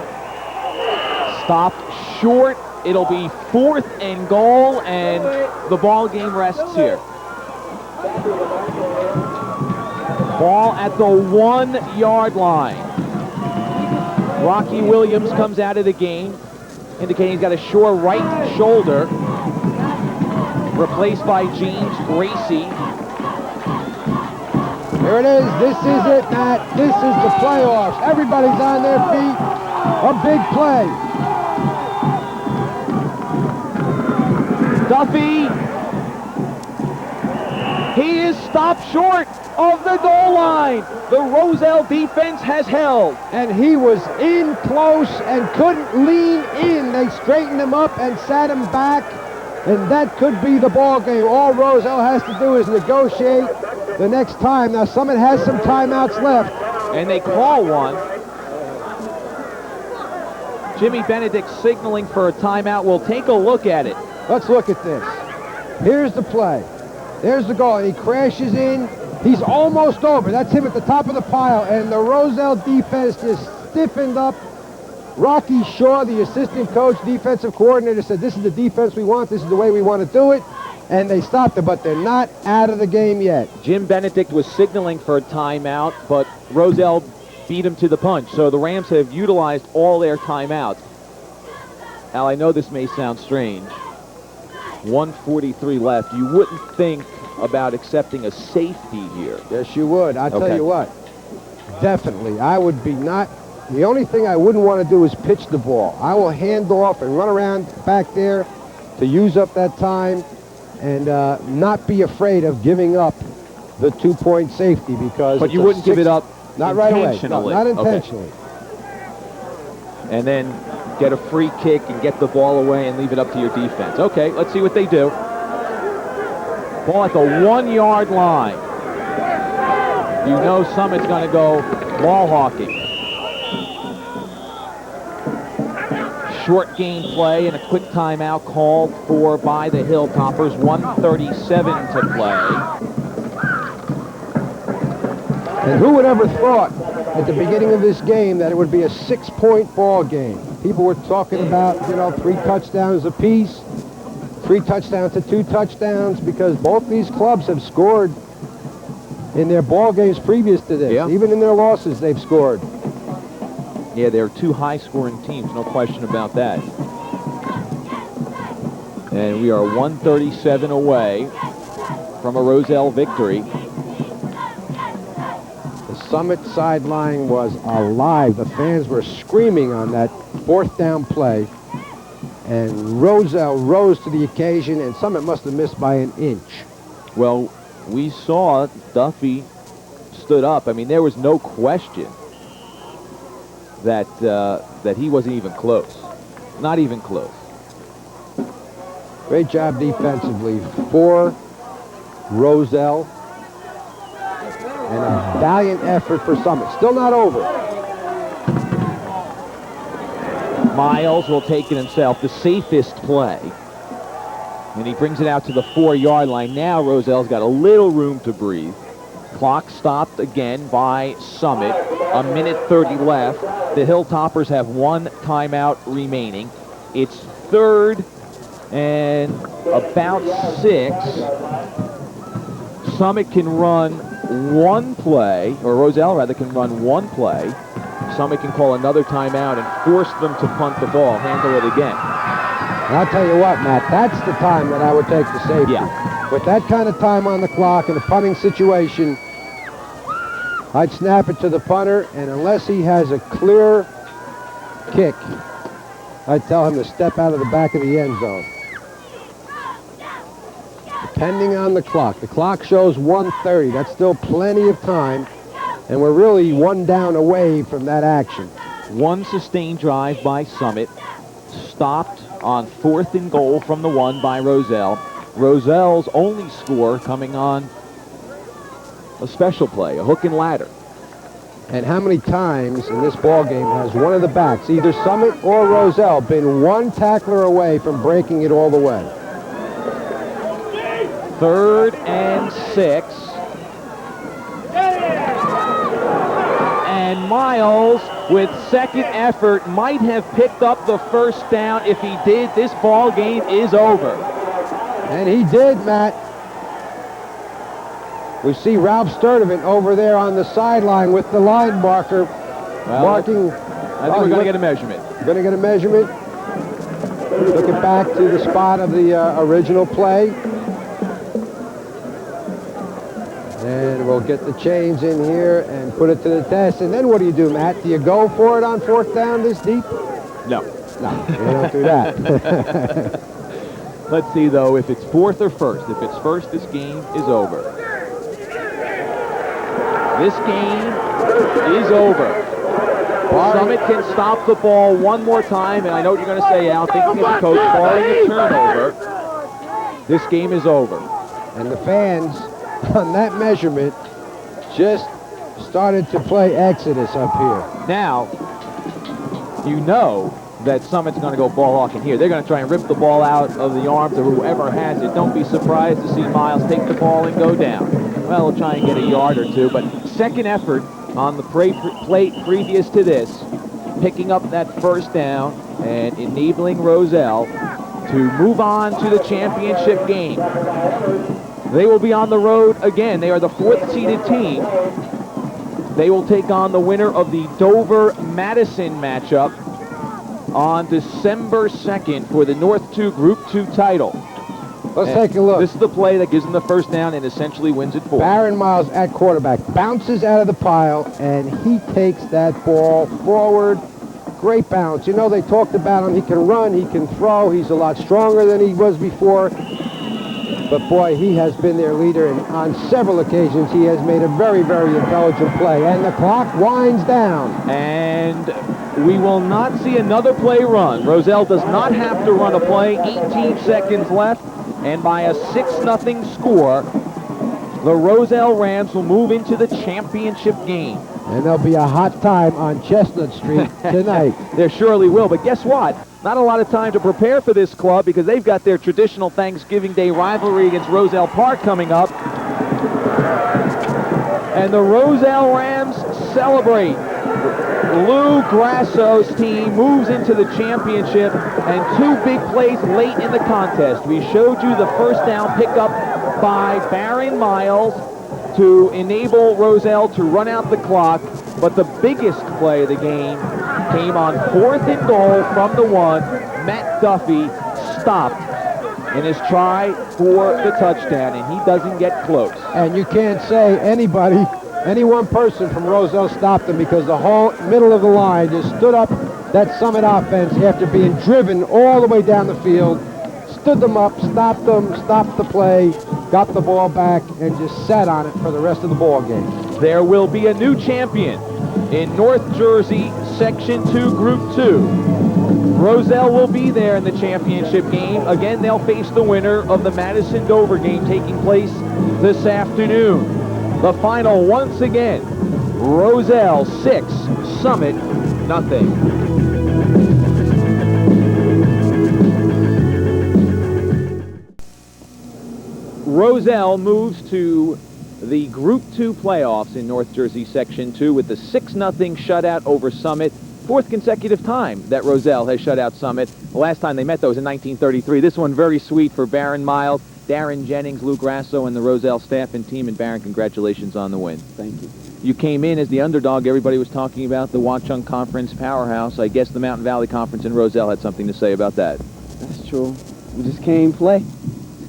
stopped short. It'll be 4th and goal, and the ball game rests here. Ball at the 1-yard line. Rocky Williams comes out of the game, indicating he's got a sore right shoulder, replaced by James Gracie. Here it is. This is it, Matt. This is the playoffs. Everybody's on their feet. A big play. Duffy, he is stopped short of the goal line. The Roselle defense has held. And he was in close and couldn't lean in. They straightened him up and sat him back. And that could be the ball game. All Roselle has to do is negotiate the next time. Now, Summit has some timeouts left. And they call one. Jimmy Benedict signaling for a timeout. We'll take a look at it. Let's look at this. Here's the play. There's the goal. And he crashes in. He's almost over. That's him at the top of the pile. And the Roselle defense just stiffened up. Rocky Shaw, the assistant coach, defensive coordinator, said, this is the defense we want. This is the way we want to do it. And they stopped it, but they're not out of the game yet. Jim Benedict was signaling for a timeout, but Roselle beat him to the punch. So the Rams have utilized all their timeouts. Al, I know this may sound strange. 1:43 left. You wouldn't think about accepting a safety here. Yes, you would. I'll tell Okay. you what. Definitely. I would be not... The only thing I wouldn't want to do is pitch the ball. I will hand off and run around back there to use up that time and not be afraid of giving up the 2-point safety because... But you wouldn't give it up not right away. No, intentionally. not intentionally. Okay. And then get a free kick and get the ball away and leave it up to your defense. Okay, let's see what they do. Ball at the 1-yard line. You know Summit's going to go ball hawking. Short game play and a quick timeout called for by the Hilltoppers. 1:37 to play. And who would ever thought at the beginning of this game that it would be a 6-point ball game? People were talking about, 3 touchdowns apiece, 3 touchdowns to 2 touchdowns, because both these clubs have scored in their ball games previous to this. Yeah. Even in their losses, they've scored. Yeah, they're 2 high-scoring teams, no question about that. And we are 1:37 away from a Roselle victory. The Summit sideline was alive. The fans were screaming on that 4th down play. And Roselle rose to the occasion, and Summit must have missed by an inch. Well, we saw Duffy stood up. I mean, there was no question that that he wasn't even close. Not even close. Great job defensively for Roselle. And a valiant effort for Summit. Still not over. Miles will take it himself, the safest play. And he brings it out to the 4-yard line. Now Roselle's got a little room to breathe. Clock stopped again by Summit. 1:30 left. The Hilltoppers have 1 timeout remaining. It's 3rd and about 6. Summit can run 1 play, or Roselle rather can run 1 play. Summit can call another timeout and force them to punt the ball, handle it again. And I'll tell you what, Matt, that's the time that I would take the safety. Yeah. With that kind of time on the clock in a punting situation, I'd snap it to the punter, and unless he has a clear kick, I'd tell him to step out of the back of the end zone. Depending on the clock. The clock shows 1:30. That's still plenty of time, and we're really 1 down away from that action. One sustained drive by Summit. Stopped on 4th and goal from the 1 by Roselle. Roselle's only score coming on a special play, a hook and ladder. And how many times in this ball game has one of the backs, either Summit or Roselle, been one tackler away from breaking it all the way? 3rd and 6. And Miles, with second effort, might have picked up the first down. If he did, this ball game is over. And he did, Matt. We see Ralph Sturdivant over there on the sideline with the line marker marking. I think we're going to get a measurement. Going to get a measurement. Looking back to the spot of the original play. And we'll get the chains in here and put it to the test. And then what do you do, Matt? Do you go for it on 4th down this deep? No. No, you don't do that. Let's see, though, if it's 4th or 1st. If it's 1st, this game is over. This game is over. Summit can stop the ball one more time, and I know what you're going to say, Al, thinking of the coach, barring a turnover. This game is over. And the fans on that measurement just started to play Exodus up here. Now, you know that Summit's going to go ball hawking here. They're going to try and rip the ball out of the arms of whoever has it. Don't be surprised to see Miles take the ball and go down. Well, he'll try and get a yard or two, but second effort on the plate previous to this, picking up that first down and enabling Roselle to move on to the championship game. They will be on the road again. They are the 4th seeded team. They will take on the winner of the Dover-Madison matchup on December 2nd for the North 2 Group 2 title. Let's take a look. This is the play that gives them the first down and essentially wins it for them. Baron Miles at quarterback bounces out of the pile, and he takes that ball forward. Great bounce. You know, they talked about him. He can run, he can throw. He's a lot stronger than he was before. But boy, he has been their leader, and on several occasions he has made a very, very intelligent play. And the clock winds down. And we will not see another play run. Roselle does not have to run a play. 18 seconds left. And by a 6-0 score, the Roselle Rams will move into the championship game. And there'll be a hot time on Chestnut Street tonight. There surely will. But guess what? Not a lot of time to prepare for this club because they've got their traditional Thanksgiving Day rivalry against Roselle Park coming up. And the Roselle Rams celebrate. Lou Grasso's team moves into the championship, and 2 big plays late in the contest. We showed you the first down pickup by Baron Miles to enable Roselle to run out the clock, but the biggest play of the game came on 4th and goal from the 1. Matt Duffy stopped in his try for the touchdown, and he doesn't get close. And you can't say any one person from Roselle stopped them, because the whole middle of the line just stood up that Summit offense after being driven all the way down the field, stood them up, stopped them, stopped the play, got the ball back, and just sat on it for the rest of the ball game. There will be a new champion in North Jersey Section 2 Group 2. Roselle will be there in the championship game. Again, they'll face the winner of the Madison-Dover game taking place this afternoon. The final once again, Roselle 6, Summit nothing. Roselle moves to the Group 2 playoffs in North Jersey Section 2 with the 6-0 shutout over Summit. 4th consecutive time that Roselle has shut out Summit. The last time they met, though, was in 1933. This one very sweet for Baron Miles, Darren Jennings, Lou Grasso, and the Roselle staff and team. And Baron, congratulations on the win. Thank you. You came in as the underdog. Everybody was talking about the Watchung Conference powerhouse. I guess the Mountain Valley Conference in Roselle had something to say about that. That's true. We just came to play.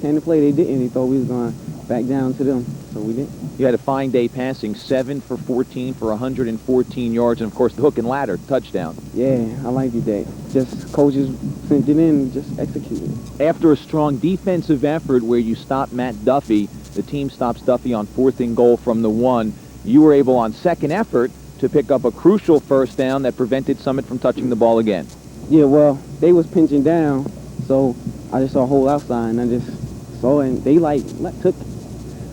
They didn't. They thought we was going back down to them, so we didn't. You had a fine day passing, 7 for 14 for 114 yards, and of course the hook and ladder touchdown. Yeah, I like it that. Just coaches sent it in, just executed. After a strong defensive effort where you stopped Matt Duffy, the team stops Duffy on 4th and goal from the 1. You were able on second effort to pick up a crucial first down that prevented Summit from touching the ball again. Yeah, well, they was pinching down, so I just saw a hole outside, and I just saw it, and they took it.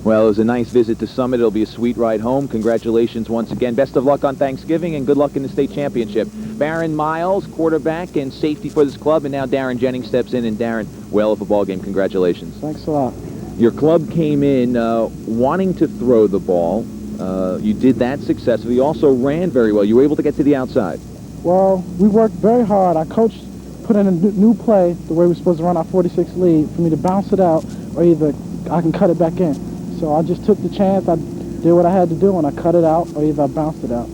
Well, it was a nice visit to Summit. It'll be a sweet ride home. Congratulations once again. Best of luck on Thanksgiving, and good luck in the state championship. Baron Miles, quarterback and safety for this club, and now Darren Jennings steps in. And Darren, whale of a ball game. Congratulations. Thanks a lot. Your club came in wanting to throw the ball. You did that successfully. You also ran very well. You were able to get to the outside. Well, we worked very hard. Our coach put in a new play, the way we're supposed to run our 46 lead, for me to bounce it out, or either I can cut it back in. So I just took the chance. I did what I had to do, and I cut it out, or either I bounced it out.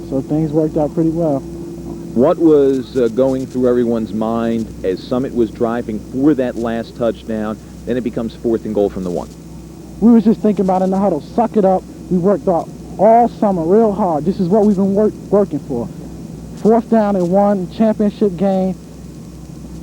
So things worked out pretty well. What was going through everyone's mind as Summit was driving for that last touchdown? Then it becomes 4th and goal from the 1. We was just thinking about in the huddle, suck it up. We worked all summer real hard. This is what we've been working for. 4th down and 1, championship game,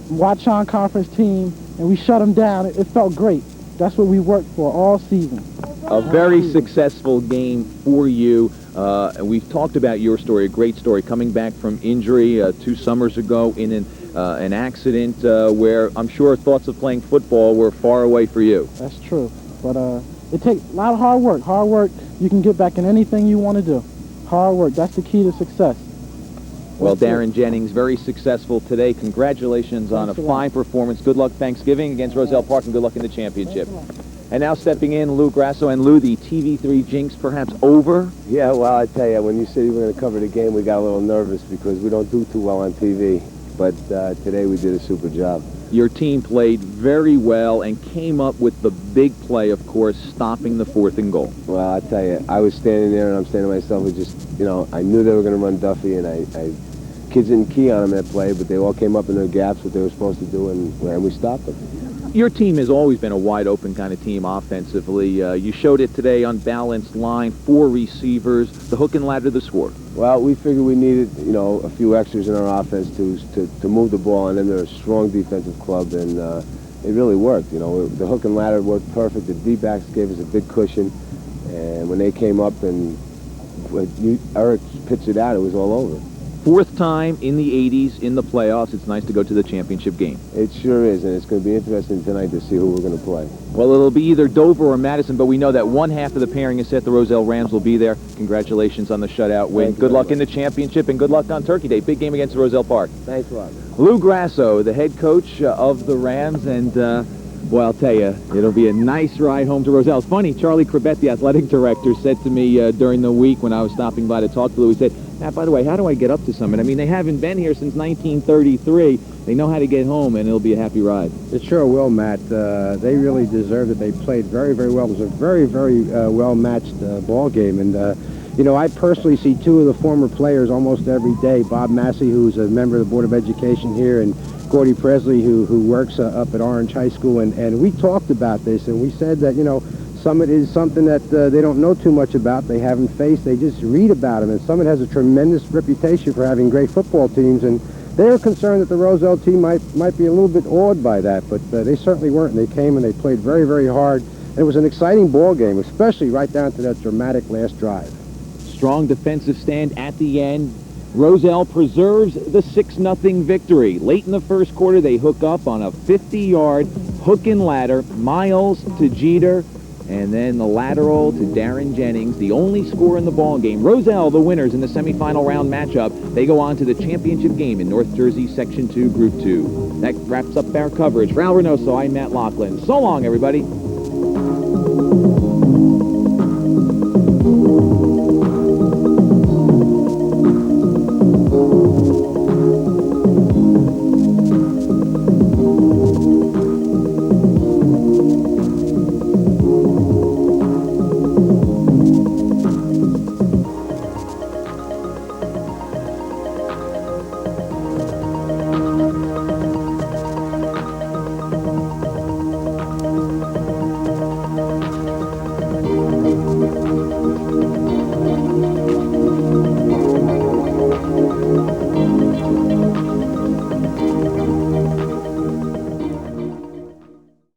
Watchon Conference team, and we shut them down. It felt great. That's what we worked for all season. A very successful game for you. And we've talked about your story, a great story, coming back from injury 2 summers ago in an accident where I'm sure thoughts of playing football were far away for you. That's true. But it takes a lot of hard work. Hard work, you can get back in anything you want to do. Hard work, that's the key to success. Well, Darren Jennings, very successful today. Congratulations on a fine performance. Good luck Thanksgiving against Roselle Park, and good luck in the championship. And now stepping in, Lou Grasso. And Lou, the TV3 jinx perhaps over? Yeah, well, I tell you, when you said you were going to cover the game, we got a little nervous because we don't do too well on TV. But today we did a super job. Your team played very well and came up with the big play, of course, stopping the 4th and goal. Well, I tell you, I was standing there and I'm saying to myself, it just, I knew they were going to run Duffy, and kids didn't key on them that play, but they all came up in their gaps, what they were supposed to do, and we stopped them. Your team has always been a wide-open kind of team offensively. You showed it today, unbalanced line, 4 receivers, the hook and ladder, the score. Well, we figured we needed, a few extras in our offense to move the ball, and then they're a strong defensive club, and it really worked. The hook and ladder worked perfect. The D-backs gave us a big cushion, and when they came up and Eric pitched it out, it was all over. 4th time in the 80s in the playoffs. It's nice to go to the championship game. It sure is, and it's going to be interesting tonight to see who we're going to play. Well, it'll be either Dover or Madison, but we know that one half of the pairing is set. The Roselle Rams will be there. Congratulations on the shutout win. Good luck in the championship, and good luck on Turkey Day. Big game against Roselle Park. Thanks a lot. Lou Grasso, the head coach of the Rams, and well, I'll tell you, it'll be a nice ride home to Roselle. It's funny, Charlie Cribette, the athletic director, said to me during the week when I was stopping by to talk to Lou, he said, Matt, by the way, how do I get up to Summit? I mean, they haven't been here since 1933. They know how to get home, and it'll be a happy ride. It sure will, Matt. They really deserved it. They played very, very well. It was a very, very well-matched ball game. And, I personally see 2 of the former players almost every day. Bob Massey, who's a member of the Board of Education here, and Gordy Presley, who works up at Orange High School. And we talked about this, and we said that, Summit is something that they don't know too much about. They haven't faced. They just read about them. And Summit has a tremendous reputation for having great football teams. And they were concerned that the Roselle team might be a little bit awed by that. But they certainly weren't. And they came and they played very, very hard. And it was an exciting ball game, especially right down to that dramatic last drive. Strong defensive stand at the end. Roselle preserves the 6-0 victory. Late in the first quarter, they hook up on a 50-yard hook and ladder. Miles to Jeter. And then the lateral to Darren Jennings, the only score in the ball game. Roselle, the winners in the semifinal round matchup. They go on to the championship game in North Jersey Section 2, Group 2. That wraps up our coverage. For Al Reynoso, I'm Matt Lachlan. So long, everybody.